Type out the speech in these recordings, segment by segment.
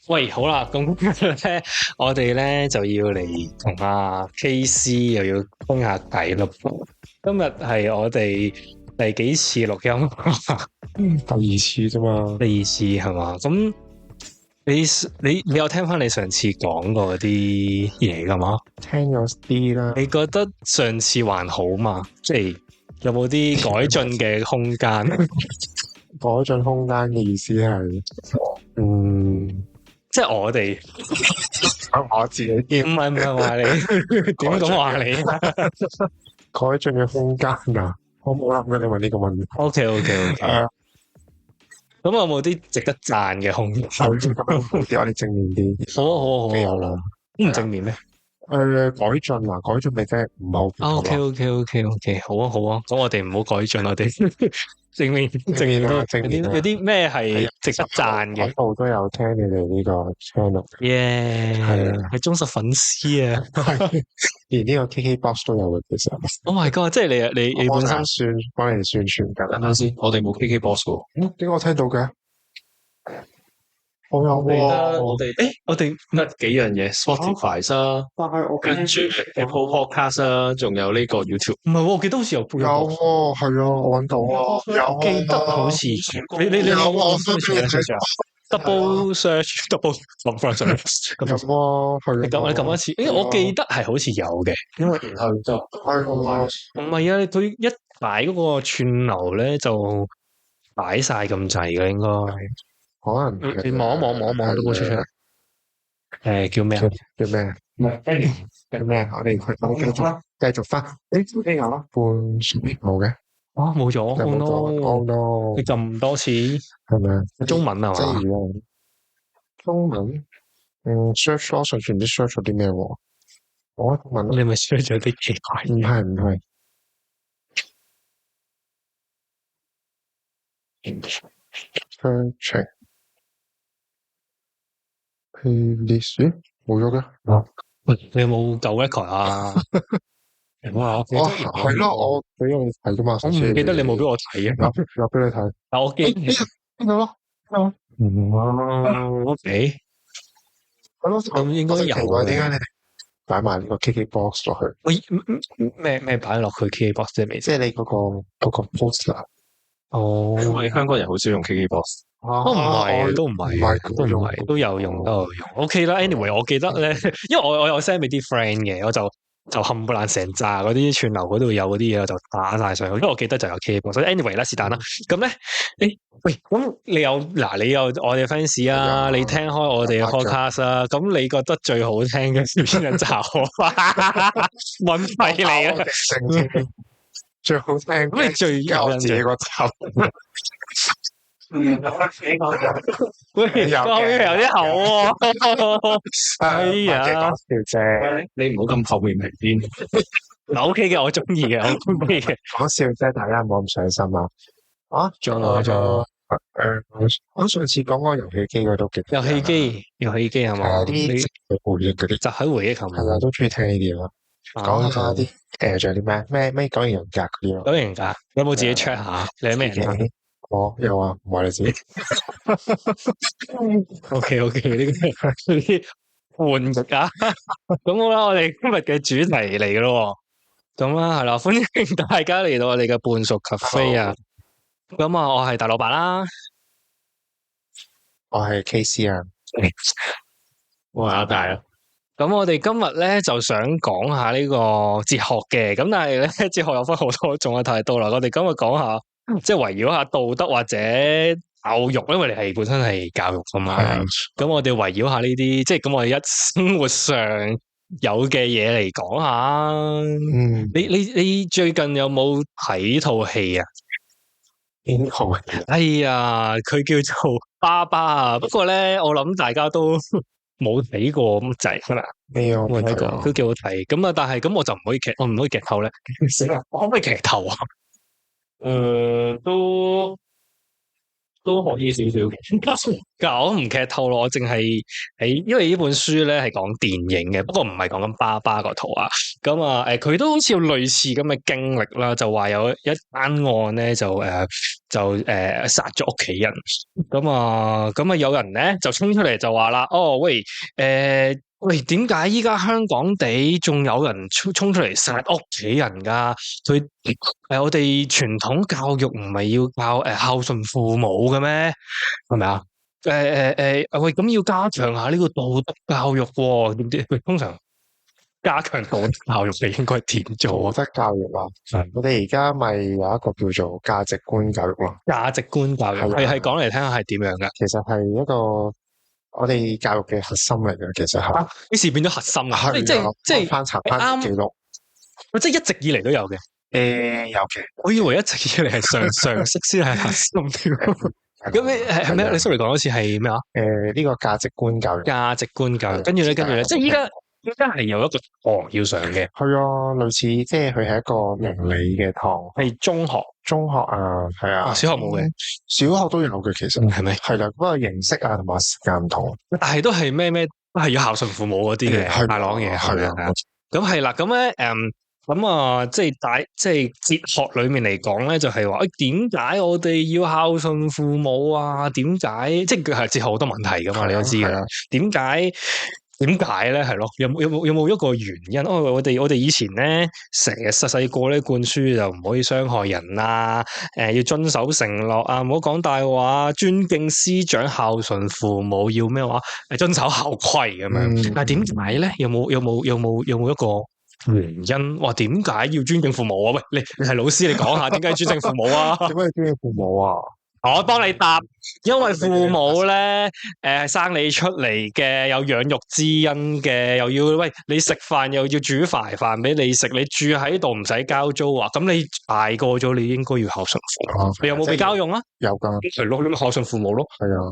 喂，好啦，咁咧，我哋咧就要嚟同阿 KC 又要傾下偈咯。今日係我哋第幾次錄音？第二次啫嘛。第二次係嘛？咁你有聽翻你上次講過啲嘢噶嘛？聽咗啲啦。你覺得上次還好嘛？即係有冇啲改進嘅空間？改進空間嘅意思係，即係我哋我自己啲唔係話你點講話你改進嘅空間啊！我冇諗過你問呢個問題。？OK。咁有冇啲值得讚嘅空間？首先咁樣好啲，我哋正面啲。好有啦。唔正面咩改進啊，改進咪即係唔好。？OK，好啊。咁我哋唔好改進，我哋正面都正面有啲咩係值得讚嘅？我一路都有聽你哋呢個 channel，係忠實粉絲啊！連呢個 KKBox 都有嘅，其實。Oh my god！即係你本身幫你哋宣傳緊。等陣先，我哋冇 KKBox 喎。點解我聽到嘅？我有我記得喎。我哋得幾樣嘢 ，Spotify 啦，但係我跟住 Apple Podcast 啦，仲有呢個 YouTube。唔係喎，我記得好似有有喎，係啊，我揾到啊，有記得好似你有我分俾你睇 double search double 咁有喎，係啊。你撳一次，我記得係好似有嘅，因為然後就係啊，唔係啊，佢一擺嗰個串流咧就擺晒咁滯嘅，應該。可能你望一望都冇出嚟。叫咩啊？叫咩？叫咩？我哋繼續翻。呢有啦，半冇嘅。冇咗有冇咗？Oh no！你撳多次係咪？中文係嘛？即係如果中文，search 咯，上次唔知 search 咗啲咩喎？我中文你咪 search 咗啲奇怪唔係。searching playlist 冇咗嘅。喂，你有冇舊 record 啊？係咯，我俾你睇噶嘛。我唔記得你冇俾我睇啊。有俾你睇。但我記邊度咯？OK，係咯，咁應該有奇怪，點解你哋擺埋呢個 KKBox 落去？喂，咩擺落去 KKBox 啫？未？即係你嗰個 poster。哦，因為香港人好少用 KKBox。都唔係，都有用。OK 啦 ，anyway，我記得咧，因為我有 send 俾啲 friend 嘅，我就冚唪唥成扎嗰啲串流嗰度有嗰啲嘢，我就打晒上去。因為我記得就有 KKBox，所以 anyway 啦，是但啦。咁咧，喂，咁你有我哋 fans 啊，你聽開我哋嘅 podcast 啊，咁你覺得最好聽嘅邊一集？問題嚟啊！最好聽，咁你最有印象嗰集？喂，有啲厚喎。哎呀，講笑啫，你唔好咁後面先。嗱 OK 嘅，我中意嘅，我中意嘅。講笑啫，大家唔好咁上心啊！仲有我上次講嗰個遊戲機嗰都記得。遊戲機係嘛？啲回憶嗰啲，集體回憶係嘛？係啊，都中意聽呢啲咯。講下啲仲有啲咩九型人格嗰啲咯。九型人格有冇自己 check 下？你係咩人格？我有啊，唔係你自己。OK，呢啲換㗎。咁好啦，我哋今日嘅主題嚟嘅咯。咁啦，係啦，歡迎大家嚟到我哋嘅半熟咖啡啊。咁啊，我係大老闆啦。我係 KC 啊。我係阿大啊。咁我哋今日咧就想講下呢個哲學嘅，咁但係咧哲學有分好多種啊，太多啦。我哋今日講下，即係圍繞下道德或者教育，因為你係本身係教育噶嘛。咁我哋圍繞下呢啲，即係咁我哋生活上有嘅嘢嚟講下。你最近有冇睇套戲啊？邊套？哎呀，佢叫做爸爸啊，不過咧我諗大家都冇睇過咁滯㗎啦，冇睇過，都幾好睇。咁啊，但係咁我就唔可以我唔可以劇透咧。死啦！我可唔可以劇透啊？都都可以少少嘅。但我唔劇透咯，我淨係因為呢本書咧係講電影嘅，不過唔係講緊爸爸個圖啊。咁啊，佢都好似有類似咁嘅經歷啦，就話有一單案咧就殺咗屋企人。咁啊有人咧就衝出嚟就話啦，哦喂，喂，點解依家香港地仲有人衝出嚟殺屋企人噶？我哋傳統教育唔係要教孝順父母嘅咩？係咪啊？喂，咁要加強下呢個道德教育喎，點知？喂，通常加強道德教育你應該點做啊？道德教育啊，我哋而家咪有一個叫做價值觀教育咯。價值觀教育係講嚟聽下係點樣噶？其實係一個我哋教育嘅核心嚟嘅，其實係。幾時變咗核心啊？即係翻查翻記錄，即係一直以嚟都有嘅。有嘅。我以為一直以嚟係常識先係核心添。咁你係咩？你 sorry 講多次係咩啊？呢個價值觀教育。價值觀教育。跟住咧，即係依家係有一個堂要上嘅。係啊，類似即係佢係一個倫理嘅堂。係中學啊，係啊。小學冇嘅，小學都有嘅，其實係咪？係啦，不過形式啊同埋時間唔同。但係都係咩都係要孝順父母嗰啲嘅大朗嘢。係啊。咁係啦，咁咧咁啊，即係哲學裏面嚟講咧，就係話，點解我哋要孝順父母啊？點解？即係佢係哲學好多問題噶嘛，你都知噶。點解咧？係咯？有冇一個原因？我哋以前咧，成日細個咧灌輸就唔可以傷害人啊，要遵守承諾啊，唔好講大話，尊敬師長，孝順父母，要咩話？遵守校規咁樣。但係點解咧？有冇一個原因？話點解要尊敬父母啊？喂，你係老師，你講下點解尊敬父母啊？點解要尊敬父母啊？我幫你答，因為父母咧，生你出嚟嘅，有養育之恩嘅，又要喂你食飯，又要煮飯俾你食，你住喺度唔使交租啊，咁你大個咗，你應該要孝順父母。你有冇被交用啊？有噶，係咯，咁孝順父母咯。係啊，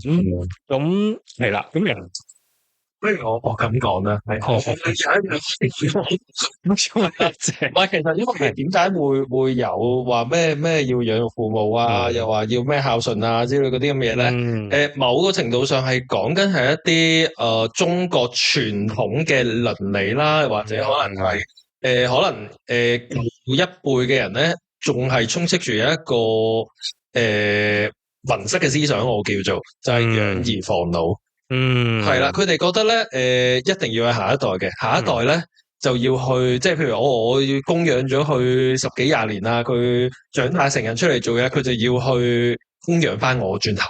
咁係啦，咁人。不如我咁講啦，係唔係？其實因為點解會有話咩要養育父母啊，又話要咩孝順啊之類嗰啲咁嘅嘢咧？某個程度上係講緊係一啲中國傳統嘅倫理啦，或者可能係舊一輩嘅人咧，仲係充斥住一個文式嘅思想，我叫做就係養兒防老。係啦，佢哋覺得咧，一定要係下一代嘅，下一代咧就要去，即係譬如我要供養咗佢10幾20年啦，佢長大成人出嚟做嘢，佢就要去供養翻我轉頭，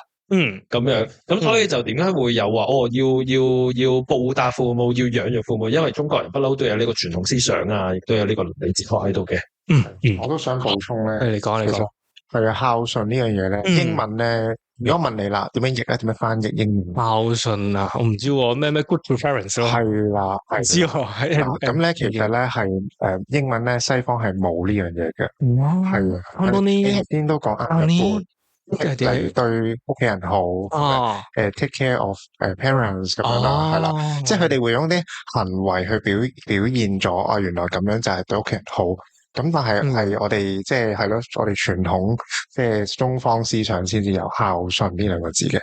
咁樣，咁所以就點解會有話要報答父母，要養育父母，因為中國人不嬲都有呢個傳統思想啊，亦都有呢個倫理哲學喺度嘅。我都想補充咧，你講，係啊，孝順呢樣嘢咧，英文咧。如果問你啦，點樣譯咧？點樣翻譯英文？孝順啊，我唔知喎，咩 good parents 咯。係啦，唔知喎。咁咧，其實咧係英文咧，西方係冇呢樣嘢嘅。係啊，頭先都講啱一半，例如對屋企人好，take care of parents 咁樣啦，係啦，即係佢哋會用啲行為去表現咗啊，原來咁樣就係對屋企人好。咁但係我哋即係咯，我哋傳統即係中方思想先至有孝順呢兩個字嘅。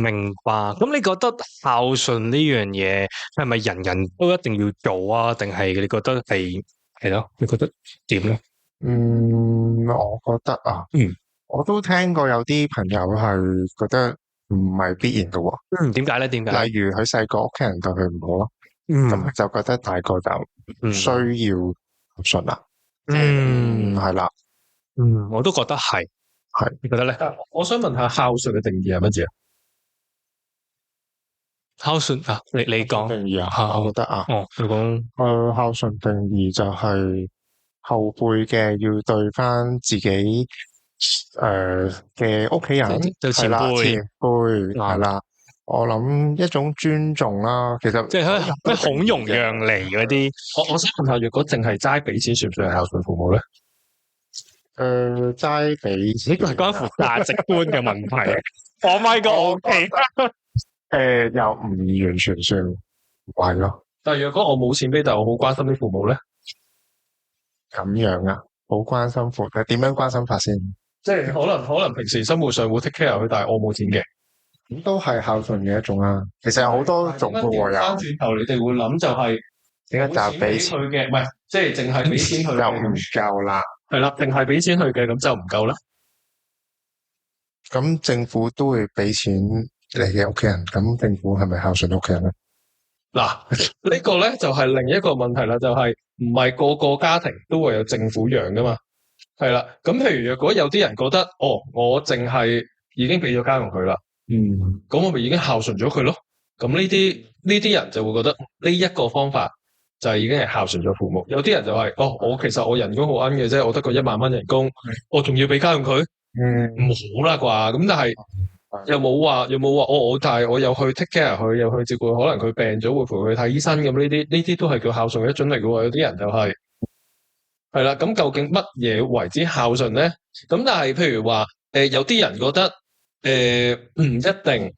明白。咁你覺得孝順呢樣嘢係咪人人都一定要做啊？定係你覺得係咯？你覺得點咧？我覺得啊，我都聽過有啲朋友係覺得唔係必然嘅喎。點解咧？點解？例如佢細個屋企人對佢唔好咯，咁就覺得大個就唔需要孝順啦。係啦。我都覺得係。你覺得咧？我想問下孝順嘅定義係乜嘢？孝順啊，你講定義啊？我覺得啊，你講孝順定義就係後輩嘅要對翻自己嘅屋企人，就前輩係啦。我諗一種尊重啦，其實即係咩孔融讓梨嗰啲。我想問下，如果淨係齋俾錢，算唔算係孝順父母咧？齋俾錢呢個係關乎價值觀嘅問題。Oh my god！OK，又唔完全算係咯。但係如果我冇錢俾，但係我好關心啲父母咧，咁樣啊，好關心父母，點樣關心法先？即係可能平時生活上會 take care 佢，但係我冇錢嘅，咁都係孝順嘅一種啦。其實有好多種嘅喎，又翻轉頭你哋會諗就係點解就俾錢佢嘅，唔係即係淨係俾錢佢又唔夠啦。係啦，定係俾錢佢嘅咁就唔夠啦。咁政府都會俾錢你嘅屋企人，咁政府係咪孝順屋企人咧？嗱，呢個咧就係另一個問題啦，就係唔係個個家庭都會有政府養噶嘛？係啦，咁譬如若果有啲人覺得，哦，我淨係已經俾咗家用佢啦，咁我咪已經孝順咗佢咯。咁呢啲人就會覺得呢一個方法就係已經係孝順咗父母。有啲人就係，哦，我其實我人工好奀嘅啫，我得個10000蚊人工，我仲要俾家用佢，唔好啦啩？咁但係又冇話，但係我又去 take care 佢，又去照顧佢，可能佢病咗會陪佢睇醫生咁，呢啲都係叫孝順嘅一種嚟嘅喎。有啲人就係啦，咁究竟乜嘢為之孝順咧？咁但係譬如話，有啲人覺得唔一定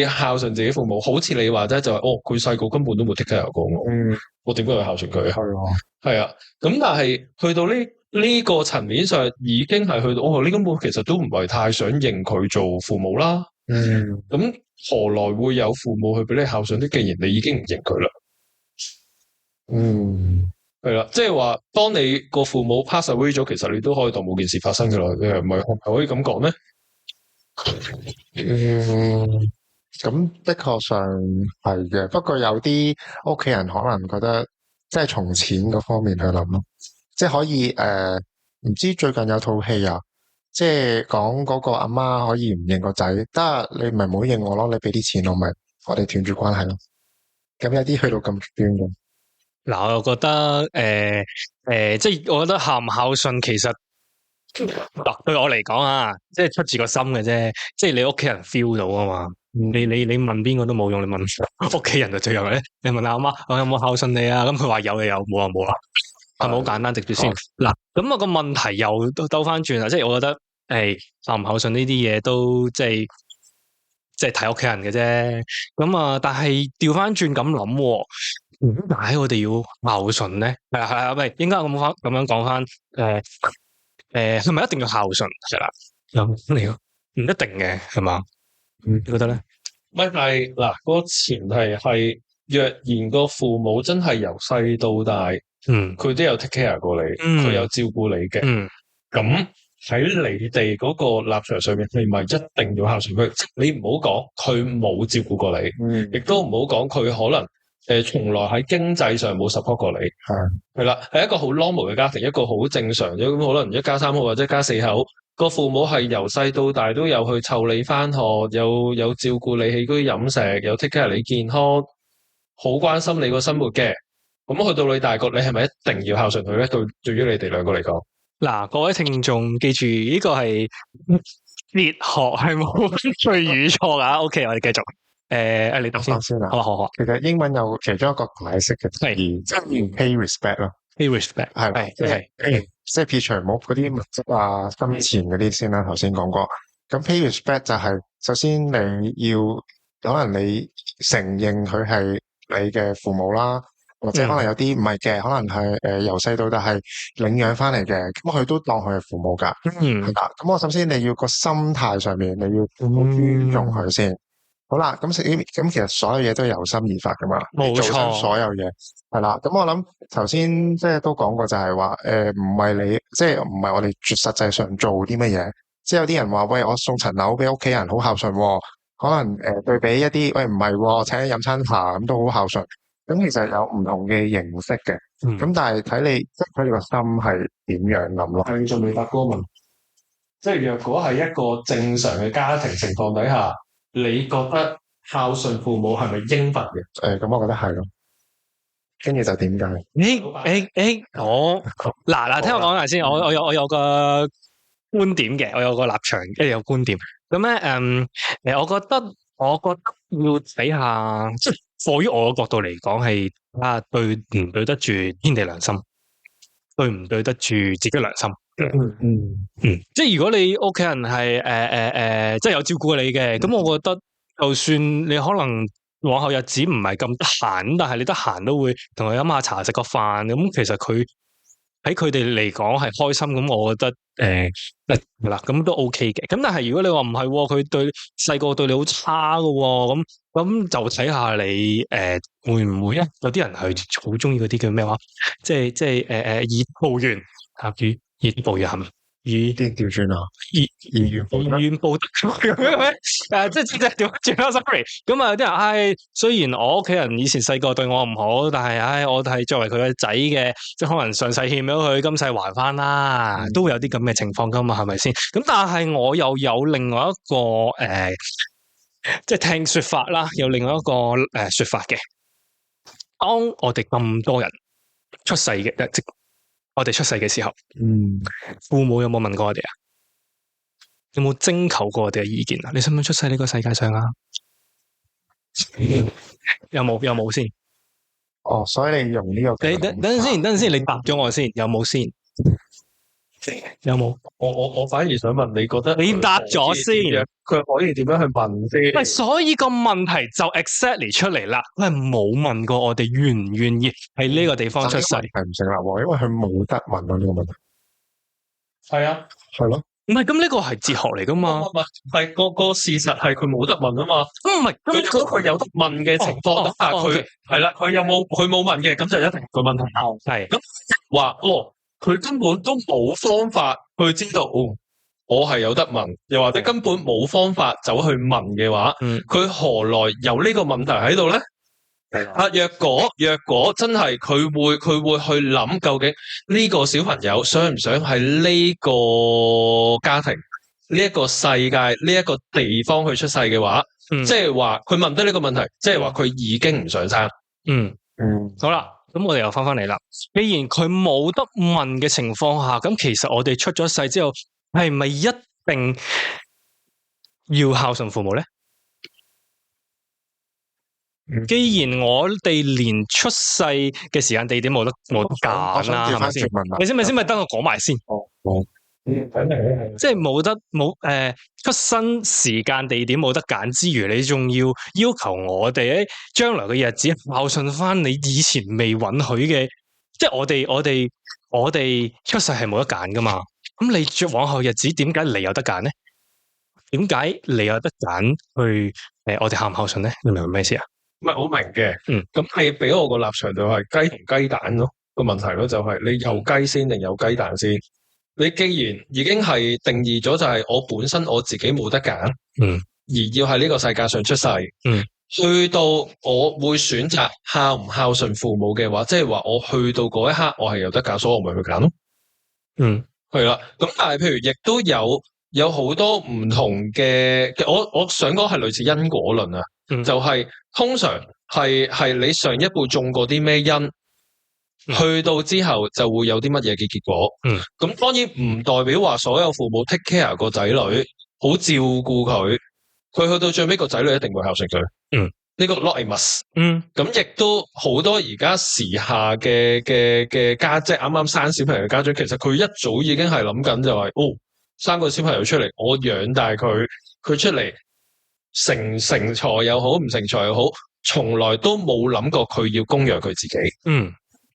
要孝順自己父母，好似你話齋就係，佢細個根本都冇 take care 過我，我點解要孝順佢啊？係啊，咁但係去到呢個層面上，已經係去到，呢根本其實都唔係太想認佢做父母啦。咁何來會有父母去俾你孝順啲？既然你已經唔認佢啦。係啦，即係話，當你個父母 pass away 咗，其實你都可以當冇件事發生噶啦。你係咪可以咁講咧？咁的確上係嘅，不過有啲屋企人可能覺得，即係從錢嗰方面去諗咯，即係可以唔知最近有套戲啊，即係講嗰個阿媽可以唔認個仔，得你咪唔好認我咯，你俾啲錢我咪，我哋斷絕關係咯。咁有啲去到咁極端嘅。嗱，我又覺得即係我覺得孝唔孝順其實嗱對我嚟講啊，即係出自個心嘅啫，即係你屋企人 feel 到啊嘛。你問邊個都冇用，你問屋企人就最有咧。你問阿媽我有冇孝順你啊？咁佢話有就有，冇就冇啦，係咪好簡單直接先？嗱，咁我個問題又兜翻轉啦，即係我覺得孝唔孝順呢啲嘢都即係睇屋企人嘅啫。咁啊，但係調翻轉咁諗。點解我哋要孝順咧？係咪應該咁樣講翻？係咪一定要孝順？係啦，咁你唔一定嘅係嘛？你覺得咧？咪係嗱，個前提係若然個父母真係由細到大，佢都有 take care 過你，佢有照顧你嘅，咁喺你哋嗰個立場上面，你咪一定要孝順佢。你唔好講佢冇照顧過你，亦都唔好講佢可能。從來喺經濟上冇 support 過你，係啦，係一個好 normal 嘅家庭，一個好正常嘅，咁可能一家3口或者一家4口，個父母係由細到大都有去湊你返學，有照顧你起居飲食，有 take care 你健康，好關心你個生活嘅。咁去到你大個，你係咪一定要孝順佢咧？對於你哋兩個嚟講，嗱，各位聽眾記住，呢個係哲學，係冇對與錯噶。OK， 我哋繼續。你讀先啦。好。其實英文有其中一個解釋嘅詞，即係 pay respect 咯。pay respect 係即係撇除冇嗰啲物質啊、金錢嗰啲先啦。頭先講過，咁 pay respect 就係首先你要可能你承認佢係你嘅父母啦，或者可能有啲唔係嘅，可能係由細到大係領養翻嚟嘅，咁佢都當佢係父母㗎。係啦。咁我首先你要個心態上面，你要尊重佢先。好啦，咁其實所有嘢都係由心而發噶嘛，冇錯，做所有嘢係啦。咁我諗頭先即係都講過就係話，唔係你即係唔係我哋實際上做啲乜嘢。即係有啲人話喂，我送層樓俾屋企人好孝順喎，可能對比一啲喂唔係喎，請你飲餐茶咁都好孝順。咁其實有唔同嘅形式嘅，咁但係睇你即係佢哋個心係點樣諗咯。係仲未答嗰個問題，即係若果係一個正常嘅家庭情況底下。你覺得孝順父母係咪應份嘅？咁我覺得係咯。跟住就點解？我嗱，聽我講下先。我有個觀點嘅，我有個立場，跟住有觀點。咁咧，我覺得要睇下，即係課於我嘅角度嚟講，係對唔對得住天地良心，對唔對得住自己良心。即係如果你屋企人係即係有照顧你嘅，咁我覺得就算你可能往後日子唔係咁得閒，但係你得閒都會同佢飲下茶食個飯，咁其實佢喺佢哋嚟講係開心，咁我覺得嗱咁都 OK 嘅。咁但係如果你話唔係，佢對細個對你好差噶，咁就睇下你會唔會有啲人係好中意嗰啲叫咩話，即係以報怨啊，以報怨係咪？以啲調轉啊，以怨報德咁樣咩？即係調轉啦 ，sorry。咁啊，有啲人雖然我屋企人以前細個對我唔好，但係我係作為佢嘅仔嘅，即係可能上世欠咗佢，今世還翻啦，都會有啲咁嘅情況噶嘛，係咪先？咁但係我又有另外一個即係聽說法啦，有另外一個說法嘅。當我哋咁多人出世嘅，即我哋出世嘅時候，父母有冇問過我哋啊？有冇徵求過我哋嘅意見啊？你想唔想出世呢個世界上啊？有冇先？哦，所以你用呢個，你等陣先，你答咗我先，有冇先？有冇？我反而想問，你覺得你答咗先，佢可以點樣去問先？喂，所以個問題就 exactly 出嚟啦，佢係冇問過我哋願唔願意喺呢個地方出世，係唔成立喎，因為佢冇得問到呢個問題。係啊，係咯，唔係咁呢個係哲學嚟噶嘛？係個事實係佢冇得問啊嘛。唔係，咁如果佢有得問嘅情況底下，佢係啦，佢冇問嘅，咁就一定個問題係咁話佢根本都冇方法去知道，我係有得問，又或者根本冇方法走去問嘅話，佢何來有呢個問題喺度咧？若果真係佢會去諗，究竟呢個小朋友想唔想喺呢個家庭、呢一個世界、呢一個地方去出世嘅話，即係話佢問得呢個問題，即係話佢已經唔想生。好啦。咁我哋又翻嚟啦。既然佢冇得問嘅情況下，咁其實我哋出咗世之後，係咪一定要孝順父母咧？既然我哋連出世嘅時間地點冇得揀啦，係咪先？你先咪等我講埋先。即係冇出生時間地點冇得揀之餘，你仲要求我哋喺將來嘅日子孝順翻你以前未允許嘅，即係我哋出世係冇得揀噶嘛？咁你往後日子點解你有得揀咧？點解你有得揀去我哋孝唔孝順咧？你明唔明咩意思啊？唔係好明嘅，咁你俾我個立場就係雞同雞蛋咯，個問題咯就係你有雞先定有雞蛋先？你既然已經係定義咗，就係我本身我自己冇得揀，而要喺呢個世界上出世，去到我會選擇孝唔孝順父母嘅話，即係話我去到嗰一刻我係有得揀，所以我咪去揀咯。係啦，咁但係譬如亦都有好多唔同嘅，我想講係類似因果論啊，就係通常係你上一輩種過啲咩因。去到之後就會有啲乜嘢嘅結果，咁當然唔代表話所有父母 take care 個仔女，好照顧佢去到最尾個仔女一定會孝順佢，呢個 not a must，咁亦都好多而家時下嘅家姐啱啱生小朋友嘅家長，其實佢一早已經係諗緊就係，生個小朋友出嚟，我養大佢出嚟成才又好，唔成才又好，從來都冇諗過佢要供養佢自己，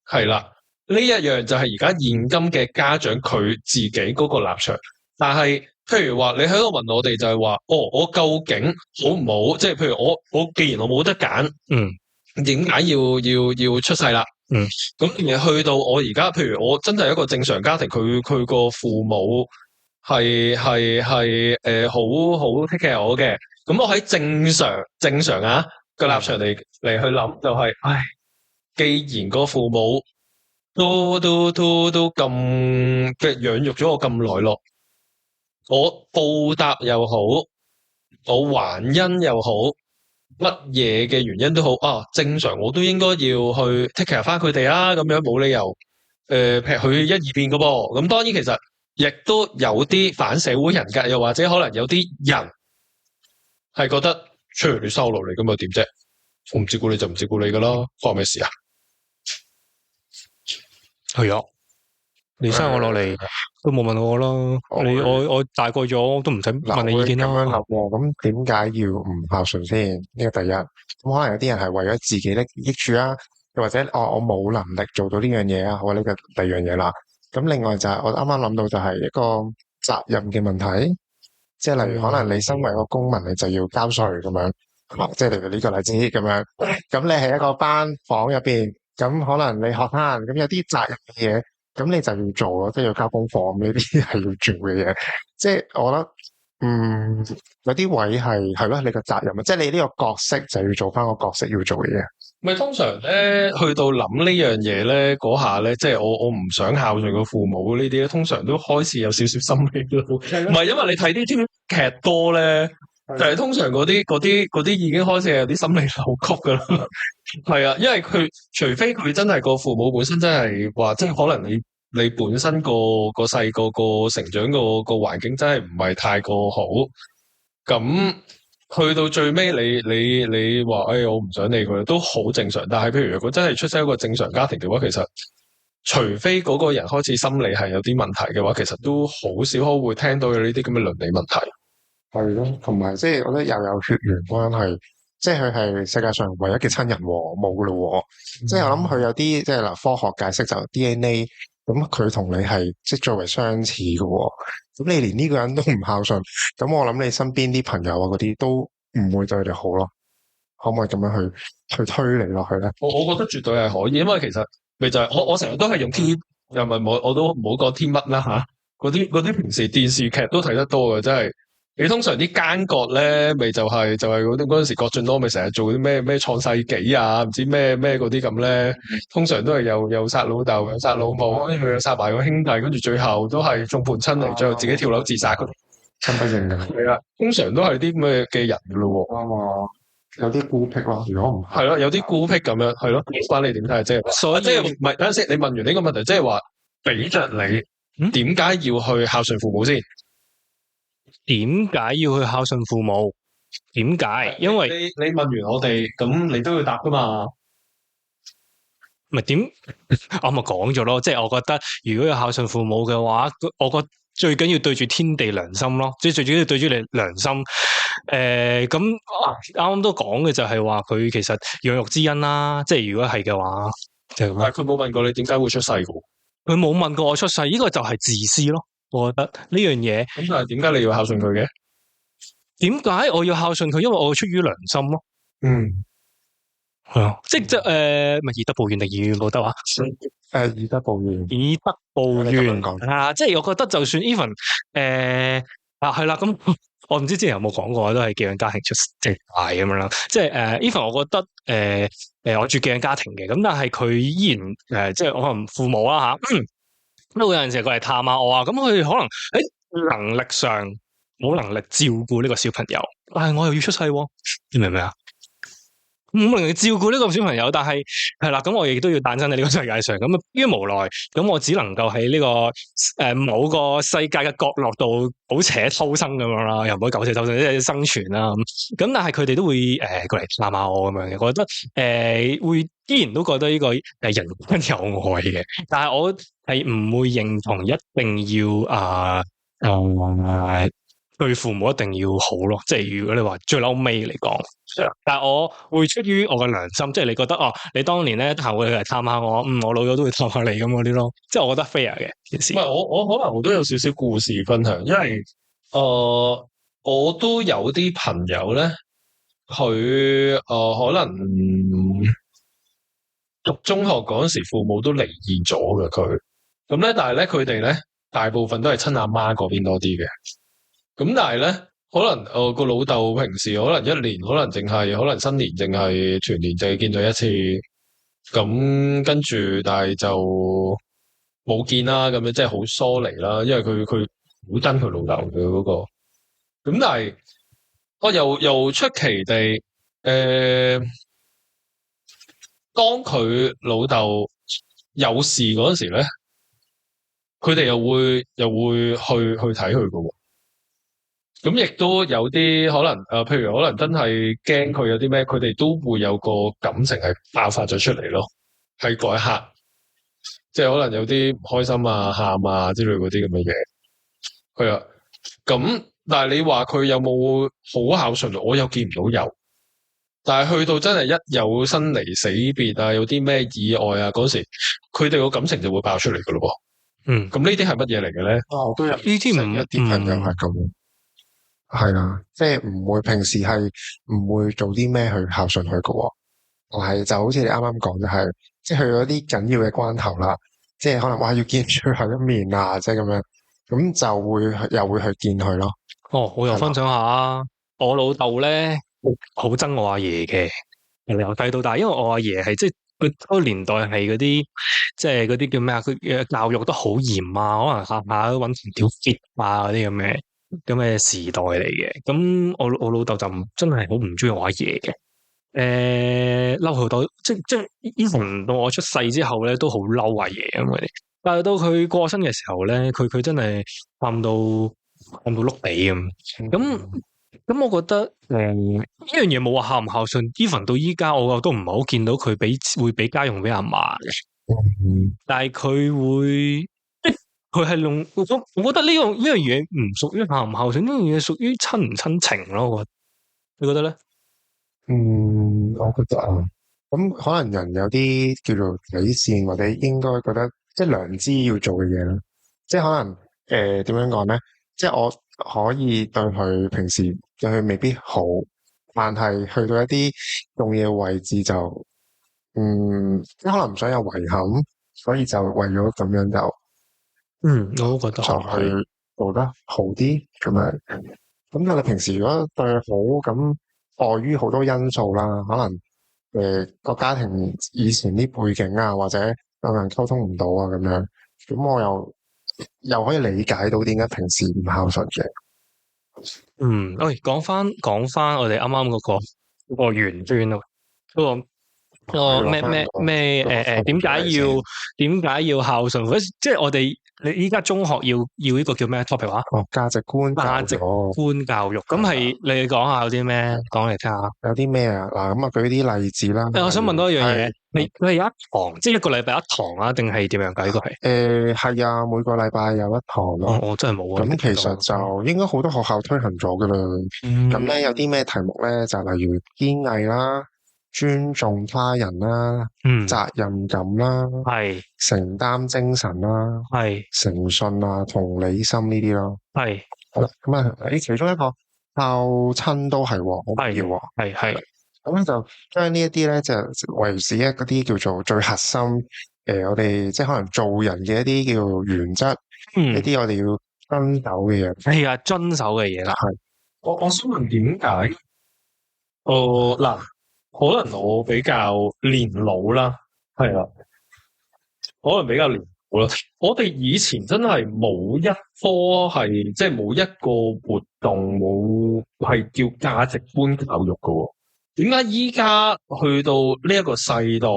係啦，呢一樣就係而家現今嘅家長佢自己嗰個立場。但係譬如話你喺度問我哋就係話，我究竟好唔好？即係譬如我既然我冇得揀，點解要出世啦？咁而去到我而家，譬如我真係一個正常家庭，佢個父母係好 take care 我嘅，咁我喺正常啊個立場嚟去諗就係，既然個父母都咁嘅養育咗我咁耐咯，我報答又好，我還恩又好，乜嘢嘅原因都好正常我都應該要去 take care 翻佢哋啊，咁樣冇理由劈佢一二邊噶噃。咁當然其實亦都有啲反社會人格，又或者可能有啲人係覺得出嚟你收落嚟咁又點啫？我唔照顧你就唔照顧你噶啦，關我咩事啊？係啊，你生我落嚟都冇問我啦。我大個咗都唔使問你意見啦。咁樣諗，咁點解要唔孝順先？呢個第一，咁可能有啲人係為咗自己的益處啊，又或者我冇能力做到呢樣嘢啊，或者呢個第二樣嘢啦。咁另外就係我啱啱諗到就係一個責任嘅問題，即係例如可能你身為一個公民，你就要交稅咁樣，即係例如呢個例子咁樣。咁你喺一個班房入邊，咁可能你學生咁有啲責任嘅嘢，咁你就要做咯，即係要交功課，呢啲係要做嘅嘢。即係我覺得，有啲位係咯，你個責任啊，即係你呢個角色就要做翻個角色要做嘅嘢。咪通常咧，去到諗呢樣嘢咧，嗰下咧，即係我唔想孝順個父母呢啲咧，通常都開始有少少心理咯。唔係因為你睇啲劇多咧，就係通常嗰啲已經開始有啲心理扭曲噶啦。係啊，因為佢除非佢真係個父母本身真係話，即係可能你本身個細個成長個環境真係唔係太過好，咁。去到最尾，你話，我唔想理佢，都好正常。但係，譬如如果真係出生一個正常家庭嘅話，其實除非嗰個人開始心理係有啲問題嘅話，其實都好少可會聽到有呢啲咁嘅倫理問題。係咯，同埋即係我覺得又有血緣關係，即係佢係世界上唯一嘅親人喎，冇噶咯。即係我諗佢有啲即係嗱，科學解釋就 DNA，咁佢同你係即係作為相似嘅。咁你連呢個人都唔孝順，咁我諗你身邊啲朋友啊嗰啲都唔會對佢哋好咯。可唔可以咁樣去推你落去咧？我覺得絕對係可以，因為其實咪就係我成日都係用天，又唔係我都唔好講天乜啦吓。嗰啲平時電視劇都睇得多嘅，真係。你通常啲奸角咧，咪就係嗰陣時郭晉安咪成日做啲咩創世紀啊，唔知咩嗰啲咁咧，通常都係又殺老豆又殺老母，跟住又殺埋個兄弟，跟住最後都係眾叛親離，最後自己跳樓自殺嗰啲，親不認嘅。係啊，通常都係啲咁嘅人噶咯喎。啱啊，有啲孤僻咯，如果唔係咯，有啲孤僻咁樣，係咯，關你點睇？即係，所以即係唔係？等陣先，你問完呢個問題，即係話俾着你，點解要去孝順父母先？點解要去孝順父母？點解？因為你問完我哋，咁你都要答噶嘛？咪點？我咪講咗咯，即係我覺得如果要孝順父母嘅話，我覺得最緊要對住天地良心咯，即係最緊要對住你良心。咁啱啱都講嘅就係話佢其實養育之恩啦，即係如果係嘅話，就係咁。但係佢冇問過你點解會出世噶？佢冇問過我出世，呢個就係自私咯。我覺得呢樣嘢。咁但係點解你要孝順佢嘅？點解我要孝順佢？因為我出於良心咯。係啊，即咪以德報怨定以怨報德啊？以德報怨，以德報怨啊！即係我覺得就算 even 係啦，咁我唔知之前有冇講過，都係寄養家庭出即係大咁樣啦。即係even 我覺得我住寄養家庭嘅，咁但係佢依然即係我可能父母啦吓，都會有陣時過嚟探下我啊。咁佢可能喺能力上冇能力照顧呢個小朋友，但係我又要出世，你明唔明啊？冇能力照顧呢個小朋友，但係係啦，咁我亦都要誕生喺呢個世界上，咁於無奈，咁我只能夠喺呢個某個世界嘅角落度苟且偷生咁樣啦，又唔可以苟且偷生，即係生存啦。咁但係佢哋都會過嚟探下我咁樣嘅，我覺得會依然都覺得呢個人間有愛嘅，但係我係唔會認同一定要對父母一定要好咯，即係如果你話最嬲尾嚟講，但係我會出於我嘅良心，即係你覺得你當年咧行會嚟探下我，我老咗都會探下你咁嗰啲咯，即係我覺得 fair 嘅件事。唔係我可能我都有少少故事分享，因為我都有啲朋友咧，佢可能讀中學嗰陣時，父母都離異咗嘅佢，咁咧，但係咧佢哋咧大部分都係親阿媽嗰邊多啲嘅。咁但係咧，可能個老豆平時可能一年可能新年淨係團年淨係見咗一次，咁跟住但係就冇見啦，咁樣即係好疏離啦，因為佢好憎佢老豆嘅嗰個。咁但係我又出奇地，當佢老豆有事嗰陣時咧，佢哋又會去睇佢㗎喎。咁亦都有啲可能譬如可能真係驚佢有啲咩，佢哋都會有個感情係爆發咗出嚟咯，喺嗰一刻，即係可能有啲唔開心啊、喊啊之類嗰啲咁嘅嘢。係啊，咁但係你話佢有冇好孝順，我又見唔到有。但係去到真係一有生離死別啊，有啲咩意外啊嗰時，佢哋個感情就會爆出嚟噶咯噃。咁呢啲係乜嘢嚟嘅咧？我都有呢啲唔一啲朋友係咁，係啦，即係唔會平時係唔會做啲咩去孝順佢嘅，但係就好似你啱啱講就係，即係去嗰啲緊要嘅關頭啦，即係可能話要見最後一面啊，即係咁樣，咁就會又會去見佢咯。我又分享下啊，我老豆咧好憎我阿爺嘅，由細到大，因為我阿爺係即係佢嗰個年代係嗰啲即係嗰啲叫咩啊？佢嘅教育得好嚴啊，可能下下都搵成條 fit 啊嗰啲咁嘅時代嚟嘅。咁我老豆就真係好唔中意我阿爺嘅。嬲好多，即 even 到我出世之後咧，都好嬲阿爺咁嘅。但係到佢過身嘅時候咧，佢真係喊到碌地咁。咁我覺得呢樣嘢冇話孝唔孝順。even 到依家，我都唔係好見到佢會俾家用俾阿嫲嘅。但係佢會，佢係用我覺得呢樣嘢唔屬於孝唔孝順，呢樣嘢屬於親唔親情咯。我覺得你覺得咧？我覺得啊，咁可能人有啲叫做底線，或者應該覺得即係良知要做嘅嘢啦。即係可能點樣講咧？即係我可以對佢平時對佢未必好，但係去到一啲重要嘅位置就即係可能唔想有遺憾，所以就為咗咁樣就我都覺得就去做得好啲咁樣。咁但係你平時如果對佢好咁，礙於好多因素啦，可能個家庭以前啲背景啊，或者有人溝通唔到啊咁樣，咁我又可以理解到點解平時唔孝順嘅。喂，講翻我哋啱啱嗰個圓端咯，嗰個咩點解要孝順？即係我哋你依家中學要呢個叫咩 topic 話？價值觀教育。咁係你講下有啲咩？講嚟聽下。有啲咩啊？嗱，咁啊舉啲例子啦。我想問多一樣嘢，你係有一堂，即係一個禮拜一堂啊，定係點樣㗎？呢個係？係啊，每個禮拜有一堂咯。我真係冇啊。咁其實就應該好多學校推行咗㗎啦。咁咧有啲咩題目咧？就例如堅毅啦、尊重他人啦、責任感啦、係承擔精神啦、係誠信啊、同理心呢啲咯。係好啦，咁啊，其中一個孝親都係好重要。係。咁咧就將呢一啲咧就維持嗰啲叫做最核心我哋即係可能做人嘅一啲叫原則，一啲我哋要遵守嘅嘢。係啊，遵守嘅嘢啦。係。我想問點解？嗱，可能我比較年老啦，係啦，可能比較年老啦。我哋以前真係冇一科係即係冇一個活動冇係叫價值觀教育㗎。點解依家去到呢一個世代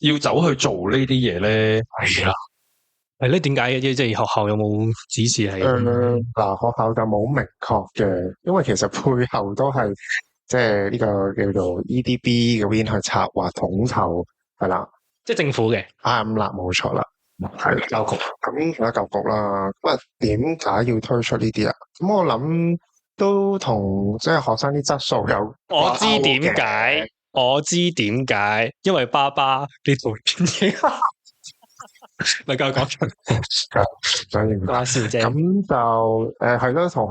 要走去做呢啲嘢咧？係啦，係咧，點解嘅？即係學校有冇指示係？嗱，學校就冇明確嘅，因為其實背後都係即係呢個叫做 EDB 嗰邊去策劃統籌，係啦，即係政府嘅。啱啦，冇錯啦，係教育局。咁係教育局啦。咁啊，點解要推出呢啲啊？咁我諗都同即係學生啲質素有。我知點解，因為爸爸呢套電影，咪繼續講出。關事啫。咁就係咯，同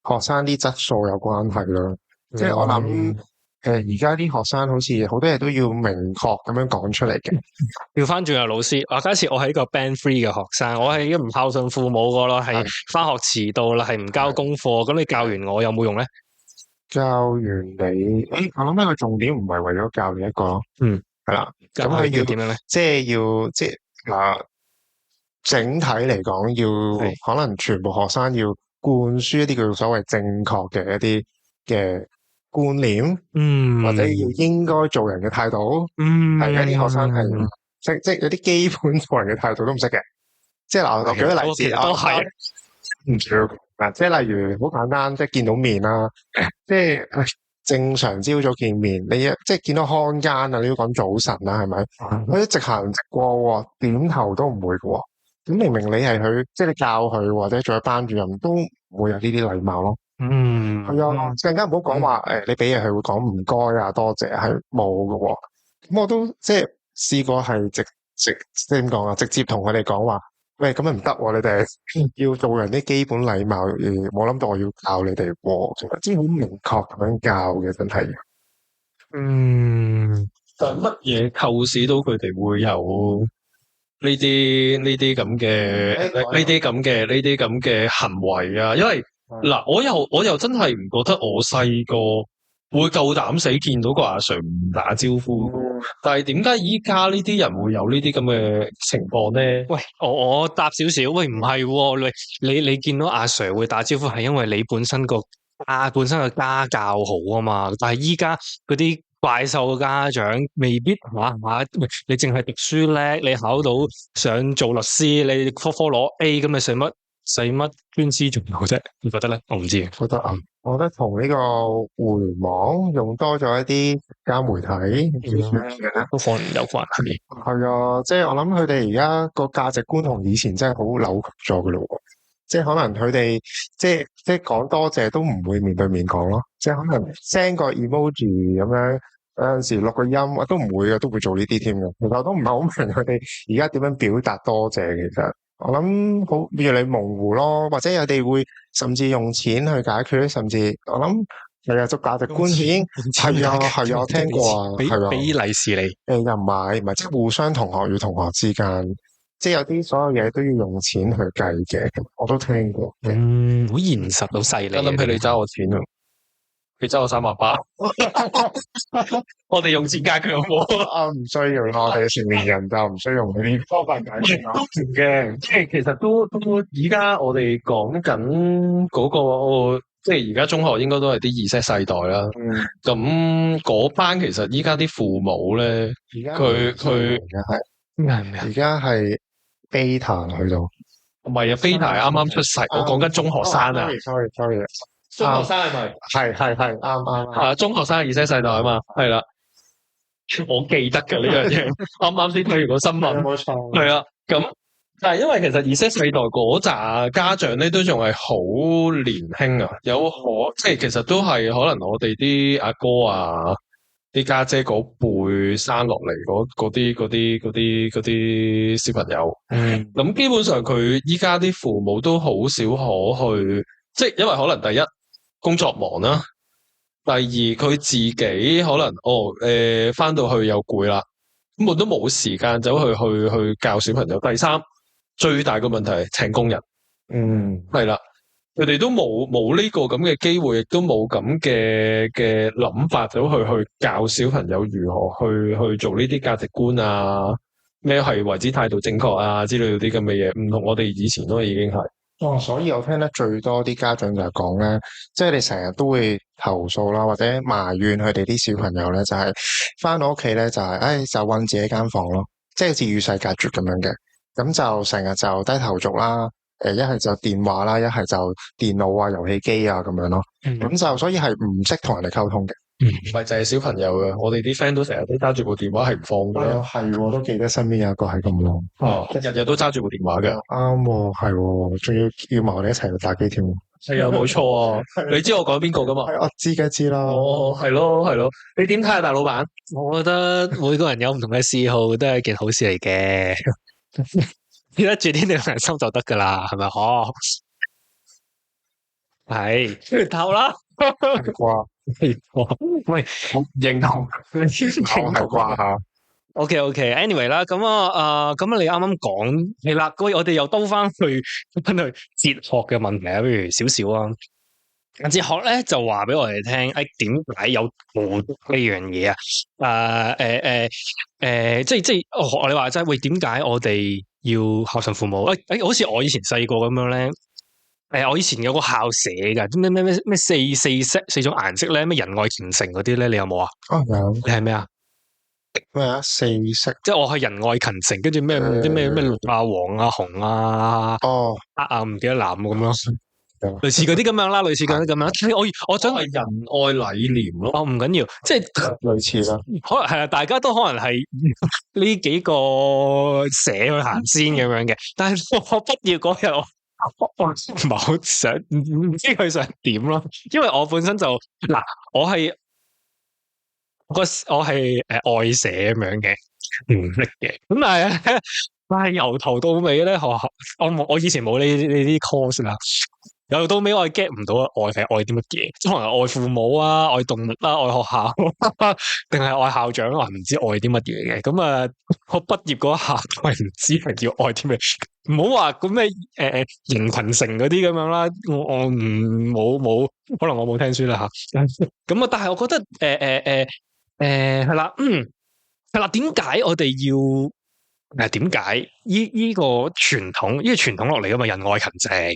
學生啲質素有關係咯。即係我諗而家啲學生好似好多嘢都要明確咁樣講出嚟嘅。調翻轉啊，老師，假設我係一個 Band 3嘅學生，我係已經唔孝順父母個咯，係翻學遲到啦，係唔交功課，咁你教完我有冇用咧？教完你，我諗呢個重點唔係為咗教你一個咯。係啦，咁佢要點樣咧？即係嗱，整體嚟講要可能全部學生要灌輸一啲叫做所謂正確嘅一啲嘅觀念，或者要應該做人嘅態度，係一啲學生係即係有啲基本做人嘅態度都唔識嘅。即係嗱，我舉個例子，都係唔知嗱，即係例如好簡單，即係見到面啦，即係正常朝早見面，你即係見到看更啊，你要講早晨啦，係咪？佢一直行直過，點頭都唔會嘅。咁明明你係佢，即係你教佢或者做咗班主任，都唔會有呢啲禮貌咯。係啊，更加唔好講話你俾嘢佢會講唔該啊，多謝係冇嘅。咁我都即係試過係即係點講啊？直接同佢哋講話喂，咁咪唔得喎！你哋要做人啲基本禮貌，冇諗到我要教你哋喎，即係好明確咁樣教嘅，真係。但係乜嘢構使到佢哋會有呢啲咁嘅行為啊？因為嗱，我又真係唔覺得我細個會夠膽死見到個阿 Sir 唔打招呼。但係點解依家呢啲人會有呢啲咁嘅情況咧？喂，我答少少，喂，唔係喎，你見到阿 Sir 會打招呼，係因為你本身嘅家教好啊嘛。但係依家嗰啲怪獸嘅家長未必你淨係讀書叻，你考到想做律師，你科攞 A，咁你使乜專師重道啫？你覺得咧？我唔知。我覺得同呢個互聯網用多咗一啲社交媒體都可能有關係。係啊，即係我諗佢哋而家個價值觀同以前真係好扭曲咗噶咯。即係可能佢哋即係講多謝都唔會面對面講咯，即係可能 send 個 emoji 咁樣，有陣時錄個音都唔會嘅，都會做呢啲添嘅。其實我都唔係好明佢哋而家點樣表達多謝。其實我諗好越嚟模糊咯，或者有哋會甚至用錢去解決，甚至我諗係啊，個價值觀已經係啊，我聽過啊，係啊，俾利是你又唔係即係互相同學與同學之間。即係有啲所有嘢都要用錢去計嘅，我都聽過。好現實，好犀利。我諗起你揸我錢啊，你揸我38000，我哋用錢解決好冇？唔需要咯，我哋成年人就唔需要用呢啲方法解決咯。都唔嘅，即係其實都而家我哋講緊嗰個，即係而家中學應該都係啲Z世代啦。咁嗰班其實依家啲父母咧，佢而家係 beta 去到，唔係啊 ，beta 係啱啱出世，我講緊中學生啊。sorry，中學生係咪？係啱。中學生係Z世代啊嘛，係啦。我記得嘅呢樣嘢，啱啱先睇完個新聞，冇錯。係啊，咁但係因為其實Z世代嗰紮家長咧都仲係好年輕啊，即係其實都係可能我哋啲阿哥啊。啲家姐嗰輩生落嚟嗰啲小朋友，咁基本上佢依家啲父母都好少可去，即係因為可能第一工作忙啦，第二佢自己可能返到去又攰啦，咁我都冇時間走去教小朋友。第三最大嘅問題係請工人，係啦。佢哋都冇呢個咁嘅機會，亦都冇咁嘅諗法，走去教小朋友如何去做呢啲價值觀啊，咩係為之態度正確啊之類嗰啲咁嘅嘢，唔同我哋以前都已經係。所以我聽得最多啲家長就係講咧，即係你成日都會投訴啦，或者埋怨佢哋啲小朋友咧，就係翻到屋企咧就係，就韞自己間房咯，即係好似與世隔絕咁樣嘅，咁就成日就低頭族啦。一係就電話啦，一係就電腦啊、遊戲機啊咁樣咯。咁就所以係唔識同人哋溝通嘅。唔係就係小朋友嘅，我哋啲 friend 都成日都揸住部電話係唔放嘅。係，都記得身邊有一個係咁咯。日日都揸住部電話嘅。啱，係，仲要埋我哋一齊去打機添。係啊，冇錯啊。你知我講邊個噶嘛？我知嘅，知啦。係咯。你點睇啊，大老闆？我覺得每個人有唔同嘅嗜好，都係一件好事嚟嘅。記得住啲良心就得噶啦，係咪？係頭啦，係啩？喂，認同，係啩吓？OK，anyway 啦，咁咁你啱啱講係啦，我哋又兜翻去哲學嘅問題啊，不如少少啊。哲學咧就話俾我哋聽，點解有道德呢樣嘢啊？即係你話齋，喂，點解我哋要孝順父母？好似我以前細個咁樣咧，我以前有個校寫㗎，咩四種顏色咧，咩仁愛虔誠嗰啲咧，你有冇啊？有。你係咩啊？咩啊？四色，即係我係仁愛勤誠，跟住咩綠啊、黃啊、紅啊、黑啊，唔記得藍咁咯。類似嗰啲咁樣啦，類似嗰啲咁樣。我想係仁愛禮廉咯。唔緊要，即係類似啦。可能係啊，大家都可能係呢幾個社去行先咁樣嘅。但係我畢業嗰日，我唔係好想，唔知佢想點咯。因為我本身就我係外社咁樣嘅，唔識嘅。咁但係但係由頭到尾咧，學校我以前冇呢啲 course 啦。由頭到尾我係 get 唔到愛係愛啲乜嘢，即係可能愛父母啊、愛動物啦、愛學校，定係愛校長啊？唔知愛啲乜嘢嘅。咁啊，我畢業嗰下我係唔知係叫愛啲咩。唔好話咁咩形群城嗰啲咁樣啦。我冇，可能我冇聽書啦吓。咁啊，但係我覺得係啦，係啦，點解我哋要？點解呢個傳統？呢個傳統落嚟噶嘛？仁愛勤政，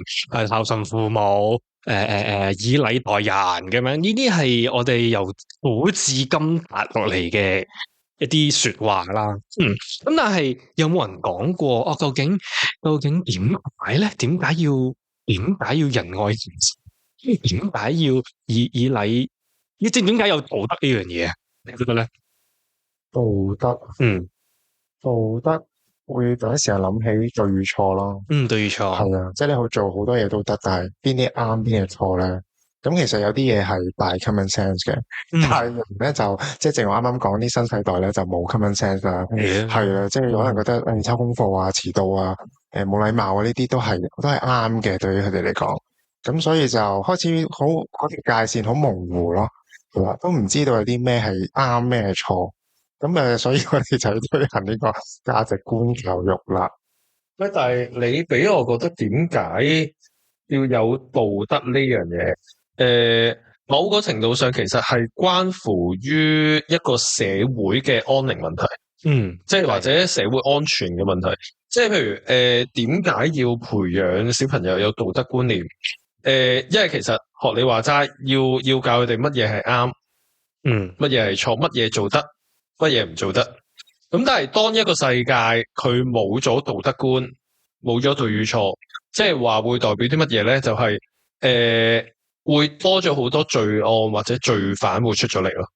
孝順父母，以禮待人咁樣，呢啲係我哋由古至今達落嚟嘅一啲說話啦。咁但係有冇人講過？究竟點解咧？點解要仁愛勤政？點解要以禮？即係點解有道德呢樣嘢？你覺得咧？道德，道德會第一時間諗起對與錯咯。對與錯係啊，即係你去做好多嘢都得，但係邊啲啱邊啲錯咧？咁其實有啲嘢係 by common sense 嘅，但係人咧就即係正如我啱啱講啲新世代咧就冇 common sense 啦。係啊，即係可能覺得抄功課啊、遲到啊、冇禮貌啊呢啲都係啱嘅，對於佢哋嚟講。咁所以就開始好嗰條界線好模糊咯，係啦，都唔知道有啲咩係啱咩係錯。咁所以我哋就要推行呢個價值觀教育啦。但係你俾我覺得點解要有道德呢樣嘢？某個程度上其實係關乎於一個社會嘅安寧問題。即係或者社會安全嘅問題。即係譬如點解要培養小朋友有道德觀念？因為其實學你話齋，要教佢哋乜嘢係啱，乜嘢係錯，乜嘢做得，乜嘢唔做得。咁但係當一個世界佢冇咗道德觀，冇咗對與錯，即係話會代表啲乜嘢咧？就係會多咗好多罪案或者罪犯會出咗嚟咯。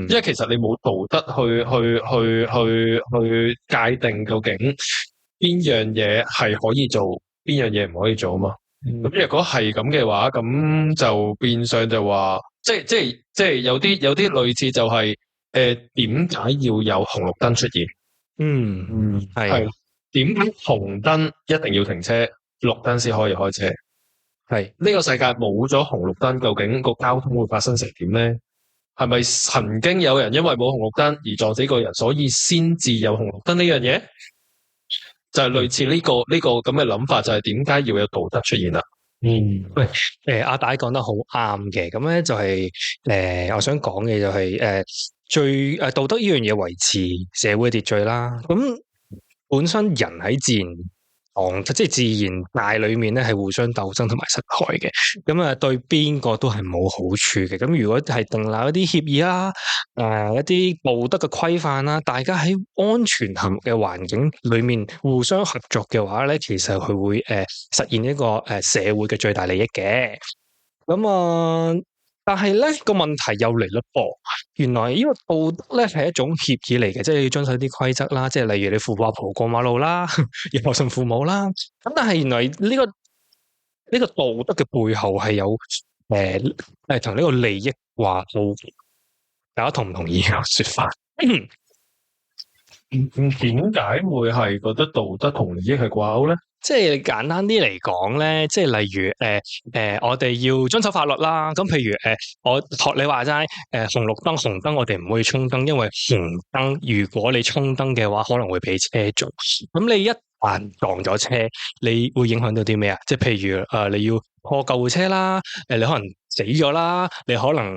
因為其實你冇道德去界定究竟邊樣嘢係可以做，邊樣嘢唔可以做啊嘛。咁如果係咁嘅話，咁就變相就話，即係有啲類似就係點解要有紅綠燈出現？係點解紅燈一定要停車，綠燈先可以開車？係呢個世界冇咗紅綠燈，究竟個交通會發生成點咧？係咪曾經有人因為冇紅綠燈而撞死個人，所以先至有紅綠燈呢樣嘢？就係類似呢個咁嘅諗法，就係點解要有道德出現啦？喂，阿大講得好啱嘅，咁咧就係我想講嘅就係最道德呢樣嘢維持社會秩序啦。咁本身人喺自然即係自然界裏面咧係互相鬥爭同埋失害嘅，咁啊對邊個都係冇好處嘅。咁如果係訂立一啲協議啦，一啲道德嘅規範啦，大家喺安全嘅環境裏面互相合作嘅話咧，其實佢會實現一個社會嘅最大利益嘅。咁但係咧個問題又嚟啦噃，原來呢個道德咧係一種協議嚟嘅，即係要遵守啲規則啦，即係例如你扶阿婆過馬路啦，要孝順父母啦。咁但係原來呢個道德嘅背後係有同呢個利益掛鈎。大家同唔同意呢個說法？點解會係覺得道德同利益係掛鈎咧？即係簡單啲嚟講咧，即係例如我哋要遵守法律啦。咁譬如我學你話齋，紅燈我哋唔可以衝燈，因為紅燈如果你衝燈嘅話，可能會俾車撞。咁你一旦撞咗車，你會影響到啲咩啊？即係譬如你要破救護車啦，你可能死咗啦，你可能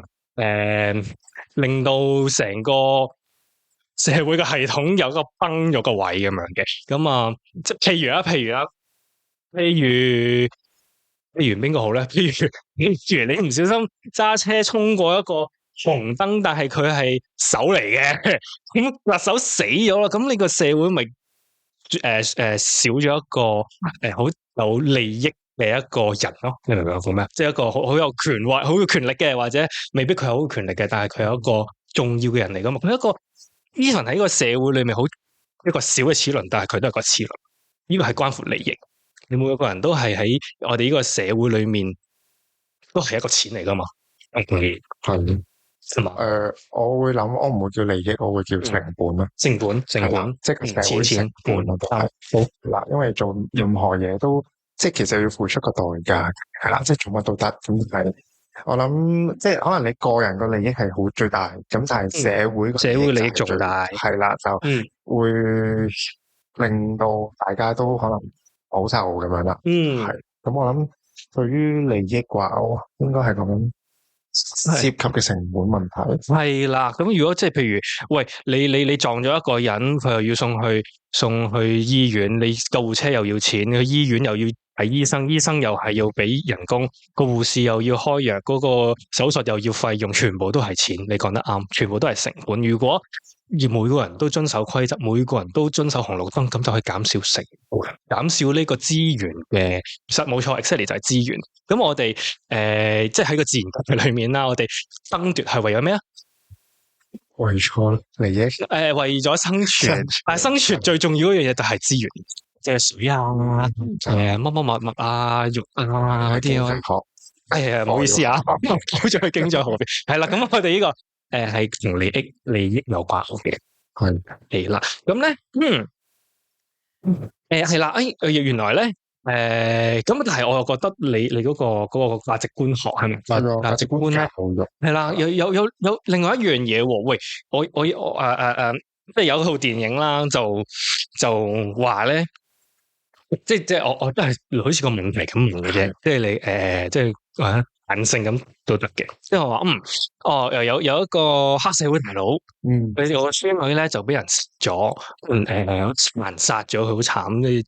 令到成個社會嘅系統有個崩咗個位咁樣嘅。咁即係譬如邊個好咧？譬如你唔小心揸車衝過一個紅燈，但係佢係手嚟嘅，咁辣手死咗啦，咁你個社會咪少咗一個好有利益嘅一個人咯？你明唔明我講咩？即係一個好有權力嘅，或者未必佢係好有權力嘅，但係佢係一個重要嘅人嚟噶嘛？佢一個 even 喺個社會裏面好一個小嘅齒輪，但係佢都係個齒輪。呢個係關乎利益。你每一個人都係喺我哋呢個社會裏面，都係一個錢嚟噶嘛？係。係嘛？我會諗，我唔會叫利益，我會叫成本啦。成本，即係社會成本咯，都係好嗱。因為做任何嘢都即係其實要付出個代價，係啦，即係做乜都得。咁係我諗，即係可能你個人個利益係好最大，咁但係社會利益仲大，係啦，就會令到大家都可能好受咁樣啦。係咁，我諗對於利益嘅話，我應該係咁涉及嘅成本問題。係啦，咁如果即係譬如，喂，你撞咗一個人，佢又要送去醫院，你救護車又要錢，去醫院又要睇醫生，醫生又係要俾人工，個護士又要開藥，嗰個手術又要費用，全部都係錢。你講得啱，全部都係成本。如果而每個人都遵守規則，每個人都遵守紅綠燈，咁就可以減少成本，減少呢個資源嘅，其實冇錯 exactly 就係資源。咁我哋即係喺個自然界裏面啦，我哋爭奪係為咗咩啊？為咗利益。為咗生存，但係生存最重要嗰樣嘢就係資源，即係水啊，乜物啊，肉啊嗰啲啊。哎呀，唔好意思啊，好似去經濟學邊。係啦，咁我哋呢個。係同利益有關嘅，係啦，咁咧，係啦，原來咧，咁但係我又覺得你嗰個價值觀學係咪？價值觀咧，係啦，有另外一樣嘢喎，喂，我即係有套電影啦，就話咧，即係我都係好似個命題咁問嘅啫，即係你即係彈性咁都得嘅，即係話又有一個黑社會大佬，佢個孫女咧就俾人咗，殘殺咗佢，好慘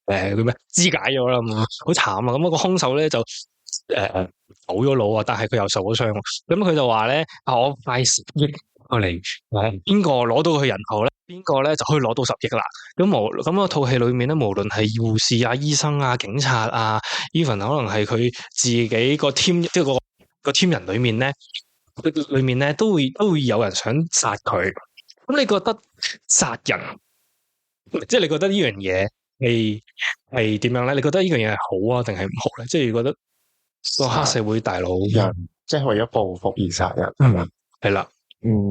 嘅，叫咩肢解咗啦，好慘啊！咁個兇手咧就走咗佬啊，但係佢又受咗傷，咁佢就話咧，我派10億過嚟，邊個攞到佢人頭咧？邊個咧就可以攞到10億啦？咁套戲裏面咧，無論係護士啊、醫生啊、警察啊 ，even 可能係佢自己個 team，即係個 team 人裏面咧，都會有人想殺佢。咁你覺得殺人，即係你覺得呢樣嘢係點樣咧？你覺得呢樣嘢係好啊，定係唔好咧？即係覺得個黑社會大佬人，即係為咗報復而殺人，係咪？係啦，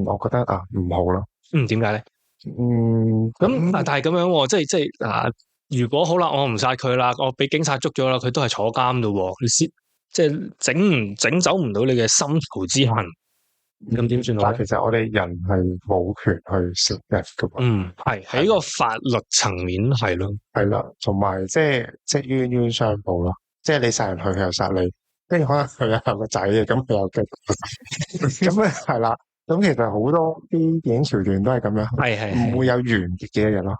我覺得唔好咯。點解咧？咁但係咁樣，即係如果好啦，我唔殺佢啦，我俾警察捉咗啦，佢都係坐監咯，你先即係整走唔到你嘅心頭之恨，咁點算好？但其實我哋人係冇權去殺人噶嘛。係喺個法律層面係咯，係啦，同埋即係冤冤相報咯，即係你殺人佢又殺你，跟住可能佢有個仔嘅，咁佢又激，咁咧係啦。咁其實好多啲電影橋段都係咁樣，係唔會有完結嘅一日咯。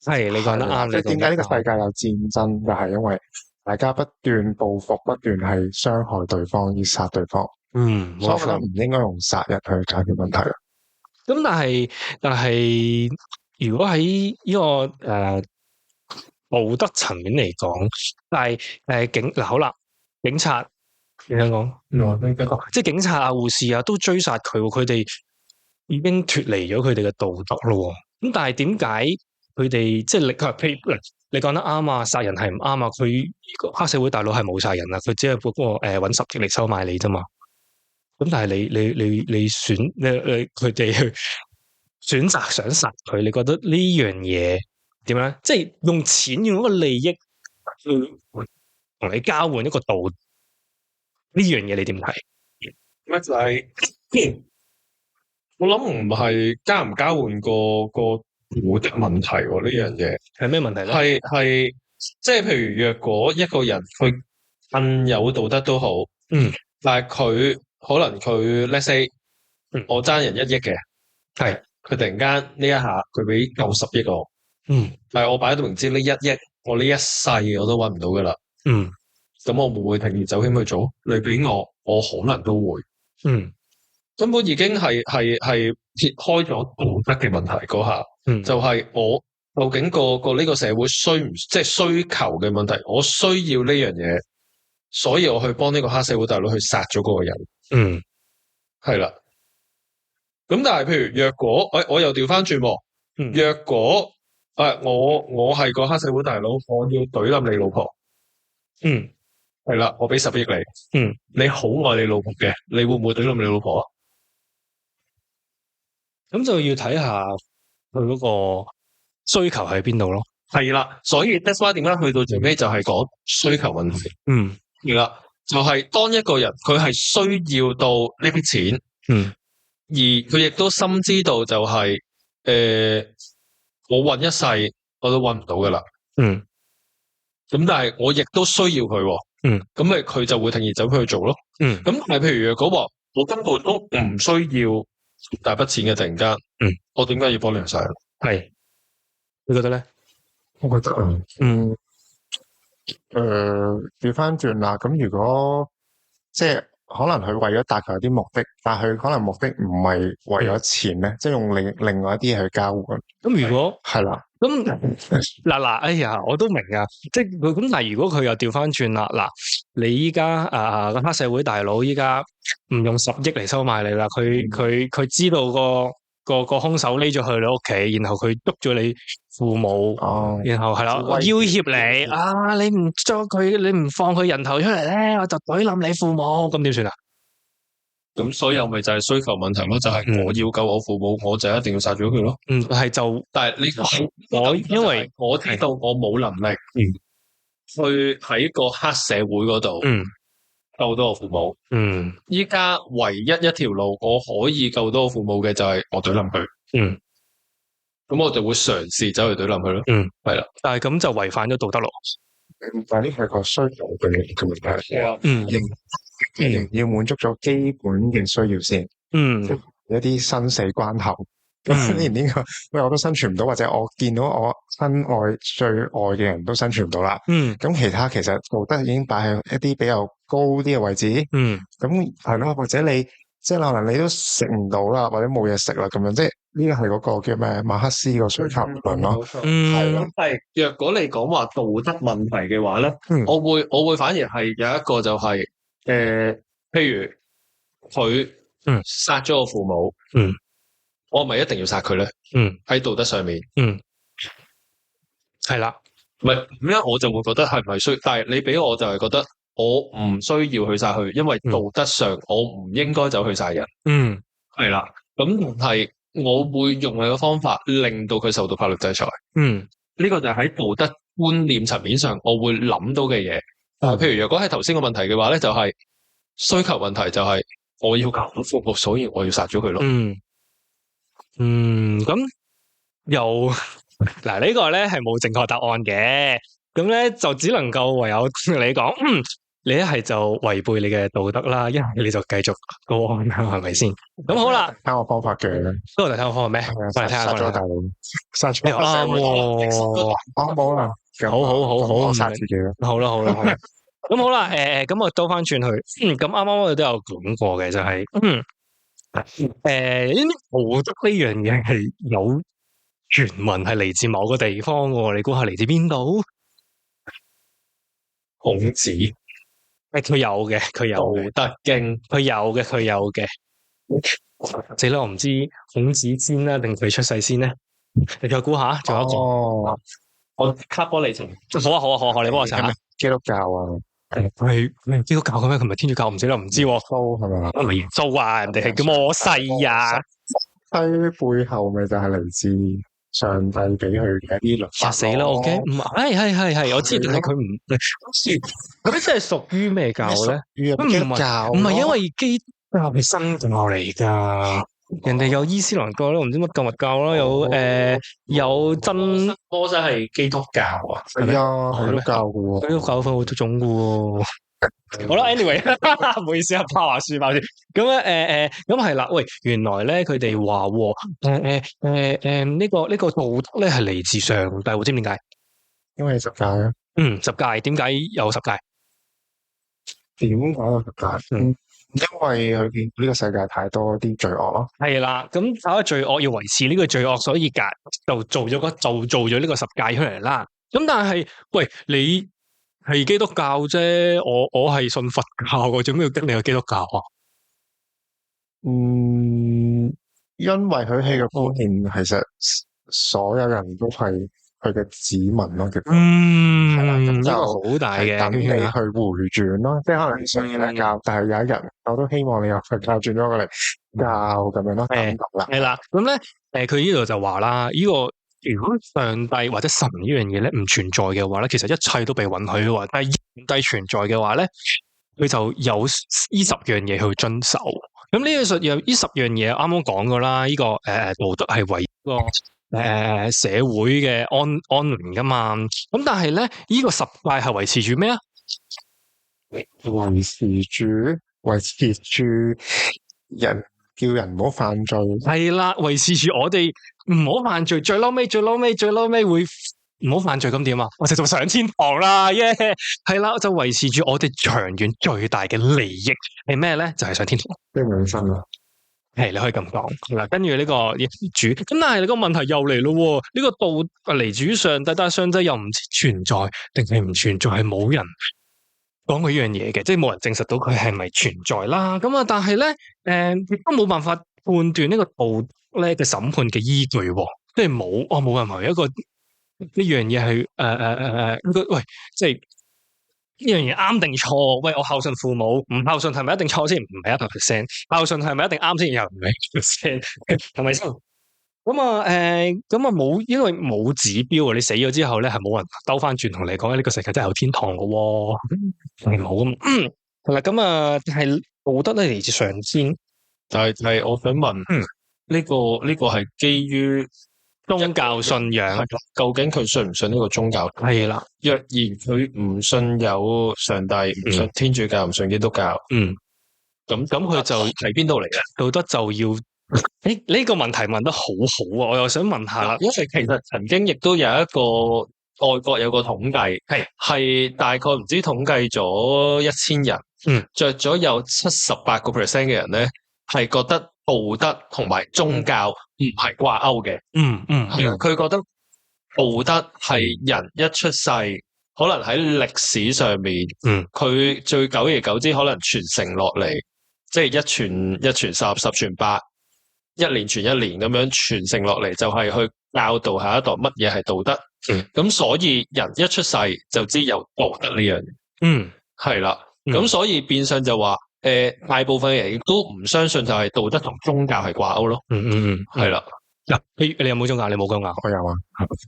係你講得啱，即係點解呢個世界有戰爭？就係因為大家不斷報復，不斷係傷害對方，而殺對方。所以我覺得唔應該用殺人去解決問題。咁但係，如果喺呢個道德層面嚟講，但係好啦，警察。點樣講？即係警察啊、護士啊，都追殺佢，佢哋已經脫離咗佢哋嘅道德咯。咁但係點解佢哋即係譬如你講得啱啊？殺人係唔啱啊！佢黑社會大佬係冇殺人啊，佢只係搵10億嚟收買你啫嘛。咁但係你佢哋去選擇想殺佢，你覺得呢樣嘢點樣？即係用錢用一個利益去同你交換一個道德。呢樣嘢你點睇？咩就係我諗唔係交唔交換個道德問題喎？呢樣嘢係咩問題咧？係即係譬如若果一個人佢更有道德都好，但係佢可能佢 let's say 我爭人1億嘅，係佢突然間呢一下佢俾夠10億我，但係我擺到明知呢1億我呢一世我都搵唔到噶啦，咁我會唔會鋌而走險去做？你俾我可能都會。根本已經係撇開咗道德嘅問題嗰下，就係我究竟個呢個社會需唔即係需求嘅問題，我需要呢樣嘢，所以我去幫呢個黑社會大佬去殺咗嗰個人。係啦。咁但係譬如若果我又調翻轉，若果我係個黑社會大佬，我要懟冧你老婆。係啦，我俾10億你。你好愛你老婆嘅，你會唔會懟冧你老婆啊？咁就要睇下佢嗰個需求喺邊度咯。係啦，所以 that's why 點解去到最尾就係講需求問題。係啦，就係當一個人佢係需要到呢啲錢，而佢亦都深知道就係我搵一世我都搵唔到噶啦。咁但係我亦都需要佢，咁咪佢就會鋌而走去做咯。咁但係譬如如果話我根本都唔需要大筆錢嘅，突然間，我點解要幫你使？係，你覺得咧？我覺得調翻轉啦。咁如果即係可能佢為咗達成一啲目的，但係佢可能目的唔係為咗錢咧，即係用另外一啲嘢去交換。咁如果係啦，咁嗱，哎呀，我都明啊，即係佢咁。但係如果佢又調翻轉啦，嗱，你依家個黑社會大佬依家唔用10億嚟收買你啦，佢知道個兇手匿咗去你屋企，然後佢捉咗你父母，然後係啦，要挾你啊！你唔將佢，你唔放佢人頭出嚟咧，我就懟冧你父母，咁點算啊？咁所以咪就係需求問題咯，就係我要救我父母，我就一定要殺咗佢咯。係就，但係我因為我知道我冇能力，去喺個黑社會嗰度，救到我父母。依家唯一一條路我可以救到我父母嘅就係我懟冧佢。咁我就會嘗試走去懟冧佢咯。係啦，但係咁就違反咗道德咯。但係呢係個需求嘅問題。要滿足咗基本嘅需要先。一啲生死關頭，連呢個喂我都生存唔到，或者我見到我親愛最愛嘅人都生存唔到啦。咁其他其實道德已經擺喺一啲比較高啲嘅位置。咁係咯，或者你即係可能你都食唔到啦，或者冇嘢食啦，咁樣即係呢個係嗰個叫咩馬克思個需求論咯。係咯，係若果你講話道德問題嘅話咧，我會反而係有一個就係譬如佢殺咗我父母，我係咪一定要殺佢咧？喺道德上面，係啦，唔係咁樣我就會覺得係咪需？但係你俾我就係覺得我唔需要去殺佢，因為道德上我唔應該走去殺人。係啦，咁但係我會用佢嘅方法令到佢受到法律制裁。呢個就係喺道德觀念層面上我會諗到嘅嘢。譬如若果係頭先個問題嘅話咧，就係需求問題，就係我要救父母，所以我要殺咗佢咯。咁又嗱呢個咧係冇正確答案嘅，咁咧就只能夠唯有同你講，你一係就違背你嘅道德啦，一係你就繼續高安啦，係咪先？咁好啦，睇我方法嘅，都嚟睇我方法咩？我嚟睇下咗大佬，殺咗啱喎，冇啦，好，殺自己啦，好啦。咁好啦，咁我兜翻轉去，咁啱啱我哋都有講過嘅，就係，道德呢樣嘢係有傳聞係嚟自某個地方喎，你估下嚟自邊度？孔子，佢有嘅，佢有《道德經》，佢有嘅。死啦！我唔知孔子先啦，定佢出世先咧？你再估下，仲有一個，我卡波利層。好，你幫我查下。基督教啊。係基督教嘅咩？佢唔係天主教，唔知啦，唔知喎。蘇係嘛？唔係耶穌啊，人哋係叫摩西啊。西背後咪就係嚟自上帝俾佢嘅一啲律法。嚇死啦！我驚唔係，我知，但係佢唔佢真係屬於咩教咧？基督教唔係因為基督教係新教嚟㗎。人哋有伊斯蘭教啦，唔知乜教乜教啦，有真摩西係基督教啊，係啊，基督教嘅喎，基督教分好多種嘅喎。好啦 ，anyway， 唔好意思啊，拋下書包先。咁咧，咁係啦，喂，原來咧佢哋話，呢個道德咧係嚟自上帝，知唔知點解？因為十誡啊。十誡，點解有十誡？點解有十誡？因為佢見呢個世界太多啲罪惡咯，係啦，咁搞罪惡要維持呢個罪惡，所以就做咗呢個十誡出嚟啦。咁但係，喂，你係基督教啫，我係信佛教嘅，做咩要跟你個基督教啊？因為佢係個觀念，其實所有人都係佢嘅子民咯，叫呢個好大嘅，等你去回轉咯，即係可能你信嘅教，但係有一日我都希望你又佛教轉咗過嚟教咁樣咯，係啦，咁咧佢呢度就話啦，呢個如果上帝或者神呢樣嘢咧唔存在嘅話咧，其實一切都被允許嘅話，但係上帝存在嘅話咧，佢就有呢10樣嘢去遵守。咁呢10樣嘢啱啱講過啦，呢個道德係為個社會嘅安寧噶嘛。咁但係咧，呢個10誡係維持住咩啊？維持住人叫人唔好犯罪。係啦，維持住我哋唔好犯罪，最嬲尾會唔好犯罪咁點啊？我哋就上天堂啦，耶！係啦，就維持住我哋長遠最大嘅利益係咩咧？就係上天堂，即係永生啦。係你可以咁講嗱，跟住呢個主咁，但係你個問題又嚟咯，呢個道嚟主上帝，但係上帝又唔知存在定係唔存在，係冇人講過呢樣嘢嘅，即係冇人證實到佢係咪存在啦。咁啊，但係咧，亦都冇辦法判斷呢個道咧嘅審判嘅依據，即係冇任何一個呢樣嘢係喂，即係呢樣嘢啱定錯？喂，我孝順父母，唔孝順係咪一定錯先？唔係100%，孝順係咪一定啱先？又唔係100%，係咪先？咁啊，冇，因為冇指標啊！你死咗之後咧，係冇人兜翻轉同你講呢個世界真係有天堂嘅，係冇噶嘛。係啦，咁啊，係道德咧嚟自上天，但係我想問，呢個係基於宗教信仰，究竟佢信唔信呢個宗教？係啦，若然佢唔信有上帝，唔信天主教，唔信基督教，咁佢就喺邊度嚟嘅？道德就要呢個問題問得好好啊！我又想問下啦，因為其實曾經亦都有一個外國有個統計，係大概唔知統計咗1000人，着咗有78% 嘅人咧，係覺得道德同埋宗教唔係掛鈎嘅。佢覺得道德係人一出世，可能喺歷史上面，佢最久而久之可能傳承落嚟，即係一傳10，10傳8，一年傳一年咁樣傳承落嚟，就係去教導下一代乜嘢係道德。咁所以人一出世就知有道德呢樣嘢。係啦。咁所以變相就話，大部分人亦都唔相信就係道德同宗教係掛鈎咯。係啦。你有冇宗教？你冇宗教？我有啊。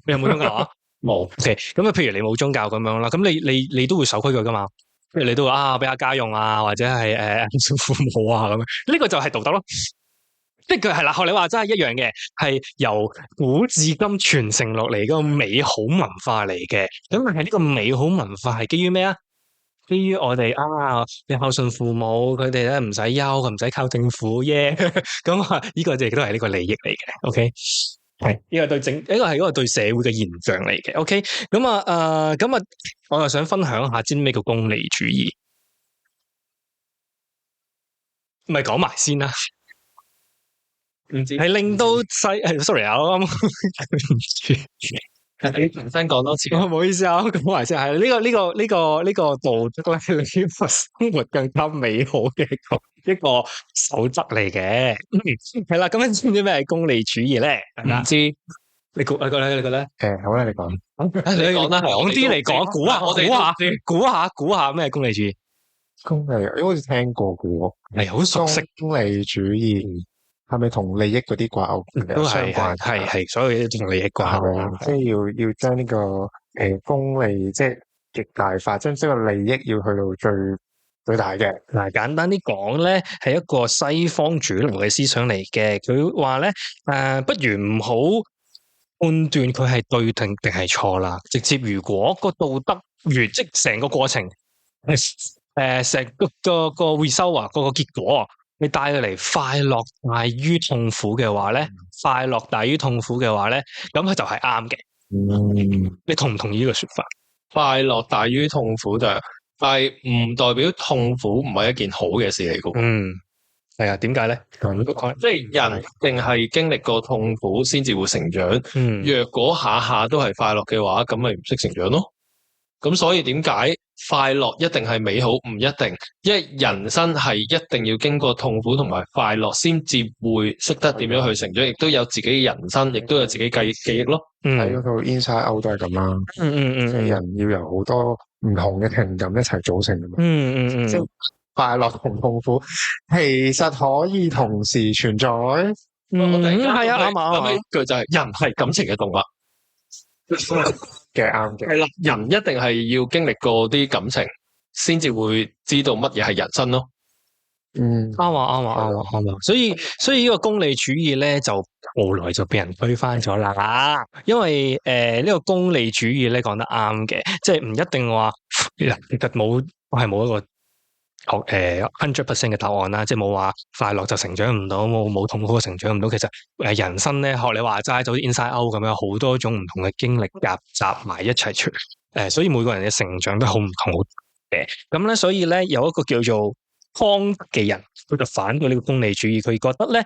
你有冇宗教啊？冇。OK，咁啊，譬如你冇宗教咁樣啦，咁你都會守規矩噶嘛？譬如你都會俾下家用啊，或者係父母啊咁樣，呢個就係道德咯。即係佢係啦，學你話真係一樣嘅，係由古至今傳承落嚟嗰個美好文化嚟嘅。咁但係呢個美好文化係基於咩啊？基於我哋你孝順父母，佢哋咧唔使憂，佢唔使靠政府耶。咁呢個亦都係呢個利益嚟嘅。OK， 係呢個呢個係一個對社會嘅現象嚟嘅。OK， 咁我又想分享下知咩叫功利主義，咪講埋先啦。唔知係令到sorry 啊，我啱你重新講多次。唔好意思啊，講埋先係呢個道德咧，令生活更加美好嘅一個守則嚟嘅。係啦，咁你知唔知咩係功利主義咧？唔知，你覺得？好啦，你講。你講啦，講啲嚟講，估下咩係功利主義？功利，我好似聽過嘅，係好熟悉。功利主義係咪同利益嗰啲掛鈎？都係，所有嘢都同利益掛鈎。即係要將呢個功利即係極大化，將呢個利益要去到最大嘅。嗱，簡單啲講咧，係一個西方主流嘅思想嚟嘅。佢話咧，不如唔好判斷佢係對定係錯啦。直接如果個道德即成個過程，成個 result 啊，個結果。你帶佢嚟快樂大於痛苦嘅話咧，快樂大於痛苦嘅話咧，咁佢就係啱嘅。你同唔同意呢個說法？快樂大於痛苦但係唔代表痛苦唔係一件好嘅事嚟嘅。係啊，點解咧？即係人定係經歷過痛苦先至會成長。若果下下都係快樂嘅話，咁咪唔識成長咯。咁所以點解快樂一定係美好，唔一定，因為人生係一定要經過痛苦同埋快樂，先至會識得點樣去成長，亦都有自己嘅人生，亦都有自己記憶咯。喺嗰套 Inside Out 都係咁啦。即係人要由好多唔同嘅情感一齊組成噶嘛。即係快樂同痛苦其實可以同時存在。係啊，啱啊。一句就係人係感情嘅動物。嘅啱嘅，係啦，人一定係要經歷過啲感情，先至會知道乜嘢係人生咯。啱啊。所以呢個功利主義咧，就後來就俾人推翻咗啦。因為呢個功利主義咧講得啱嘅，即係唔一定話其實冇一個100% 嘅答案啦，即係冇話快樂就成長唔到，冇痛苦成長唔到。其實人生咧，學你話齋，就好似 Inside Out 咁樣，好多種唔同嘅經歷夾雜埋一齊出，所以每個人嘅成長都好唔同嘅。咁咧，所以咧有一個叫做康嘅人，佢就反對呢個功利主義，佢覺得咧，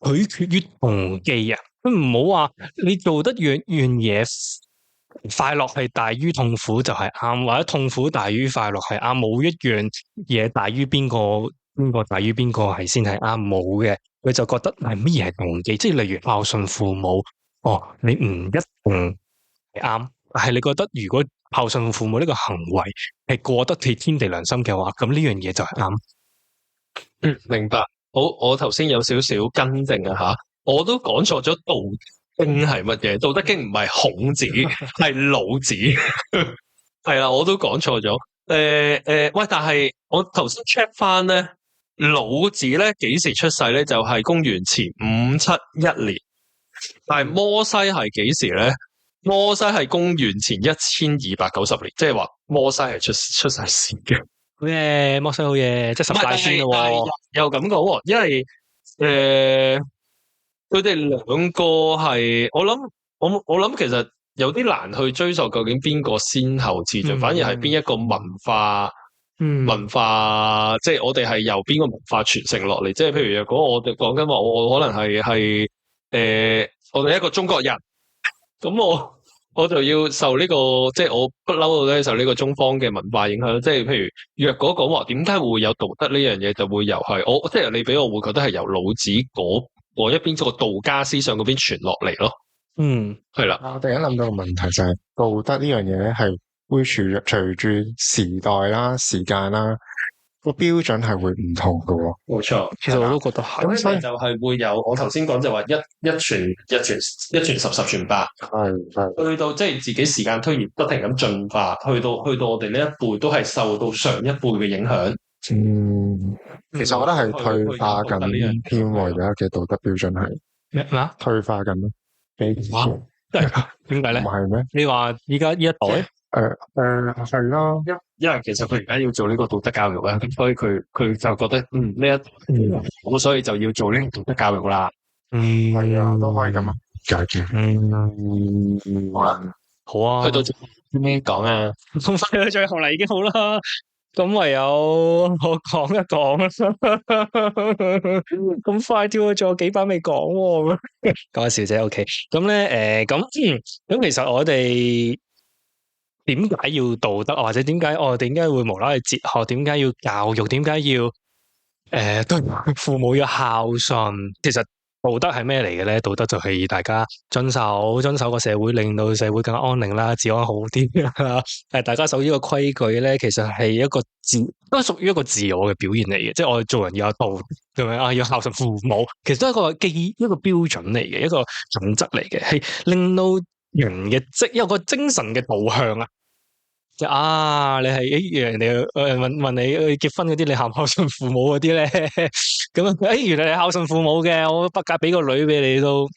取決於動機啊，佢唔好話你做得樣嘢。快樂係大於痛苦就係啱，或者痛苦大於快樂係啱，冇一樣嘢大於邊個大於邊個係先係啱，冇嘅。佢就覺得係乜嘢係動機，即係例如孝順父母，你唔一定係啱，但係你覺得如果孝順父母呢個行為係過得起天地良心嘅話，咁呢樣嘢就係啱。明白。好，我頭先有少少更正啊吓，我都講錯咗道經係乜嘢？道德經唔係孔子，係老子。係啦，我都講錯咗。喂，但係我頭先 check 翻咧，老子咧幾時出世咧？就係公元前571年。但係摩西係幾時咧？摩西係公元前1290年，即係話摩西係出世先嘅。好嘢，摩西好嘢，即係十大先咯。又咁講，因為佢哋兩個係，我諗其實有啲難去追溯究竟邊個先後次序，反而係邊一個文化，即係我哋係由邊個文化傳承落嚟。即係譬如若果我哋講緊話，我可能係我哋一個中國人，咁我就要受呢個，即係我不嬲到咧受呢個中方嘅文化影響。即係譬如若果講話點解會有道德呢樣嘢，就會由係即係你俾我會覺得係由老子嗰一邊個道家思想嗰邊傳落嚟咯。係啦。我突然間諗到個問題就係道德呢樣嘢咧，係會隨住時代啦、時間啦，個標準係會唔同噶。冇錯，其實我都覺得係。咁所以就係會有我頭先講就話一傳十，十傳百，係去到即係自己時間推移不停咁進化，去到我哋呢一輩都係受到上一輩嘅影響。其實我覺得係退化緊添喎，而家嘅道德標準係咩？退化緊咯。點解咧？唔係咩？你話依家呢一代？係咯，因為其實佢而家要做呢個道德教育咧，咁所以佢就覺得呢一我所以就要做呢個道德教育啦。係啊，都可以咁啊，解決。好啊，去到最後咩講啊？咁快去最後嚟已經好啦。咁唯有我講一講啦。咁快跳去仲有幾版未講喎？講笑啫 ，OK。咁咧，咁其實我哋點解要道德，或者點解會無啦啦哲學？點解要教育？點解要對父母要孝順？其實道德係咩嚟嘅咧？道德就係大家遵守個社會，令到社會更加安寧啦，治安好啲啦。大家守呢個規矩咧，其實係都係屬於一個自我嘅表現嚟嘅。即係我哋做人要有道，係咪啊？要孝順父母，其實都係一個標準嚟嘅，一個準則嚟嘅，係令到人嘅有個精神嘅導向啊。你係人哋問你結婚嗰啲，你孝唔孝順父母嗰啲咧？咁原來你孝順父母嘅，我不嫁俾個女俾你都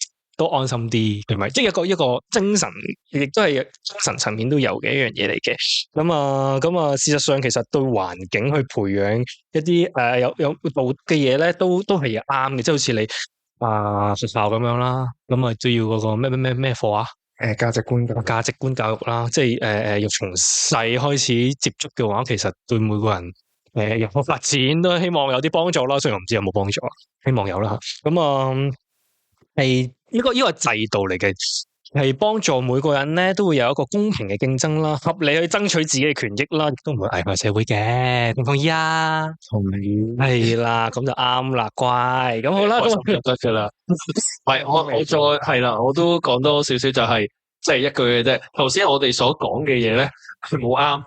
安心啲，係咪？即係一個精神，亦都係精神層面都有嘅一樣嘢嚟嘅。咁啊，事實上其實對環境去培養一啲有道嘅嘢咧，都係啱嘅。即係好似你學校咁樣啦，咁啊都要嗰個咩課啊？價值觀教育啦，即係要從細開始接觸嘅話，其實對每個人有發展都希望有啲幫助啦。雖然我唔知有冇幫助，希望有啦吓。咁係呢個制度嚟嘅，係幫助每個人咧都會有一個公平嘅競爭啦，合理去爭取自己嘅權益啦，都唔會危害社會嘅，同唔同意啊？同意係啦，咁就啱啦，乖，咁好啦，咁就得噶啦。唔係我再係啦，我都講多少少就係即係一句嘅啫。頭先我哋所講嘅嘢咧係冇啱，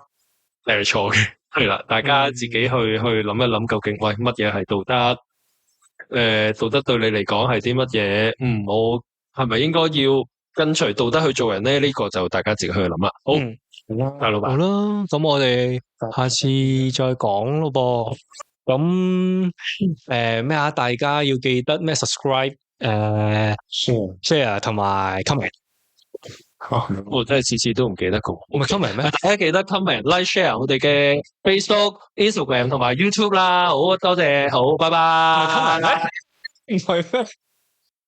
係錯嘅，係啦，大家自己去諗一諗，究竟喂乜嘢係道德？道德對你嚟講係啲乜嘢？我係咪應該要跟隨道德去做人咧？呢個就大家自己去諗啦。好，大老闆，好啦，咁我哋下次再講咯噃。咁咩啊？大家要記得咩 subscribe、share 同埋 comment。我真係次次都唔記得個。唔係 comment 咩？大家記得 comment、like、share 我哋嘅 Facebook、Instagram 同埋 YouTube 啦。好，多謝，好，拜拜。唔係咩？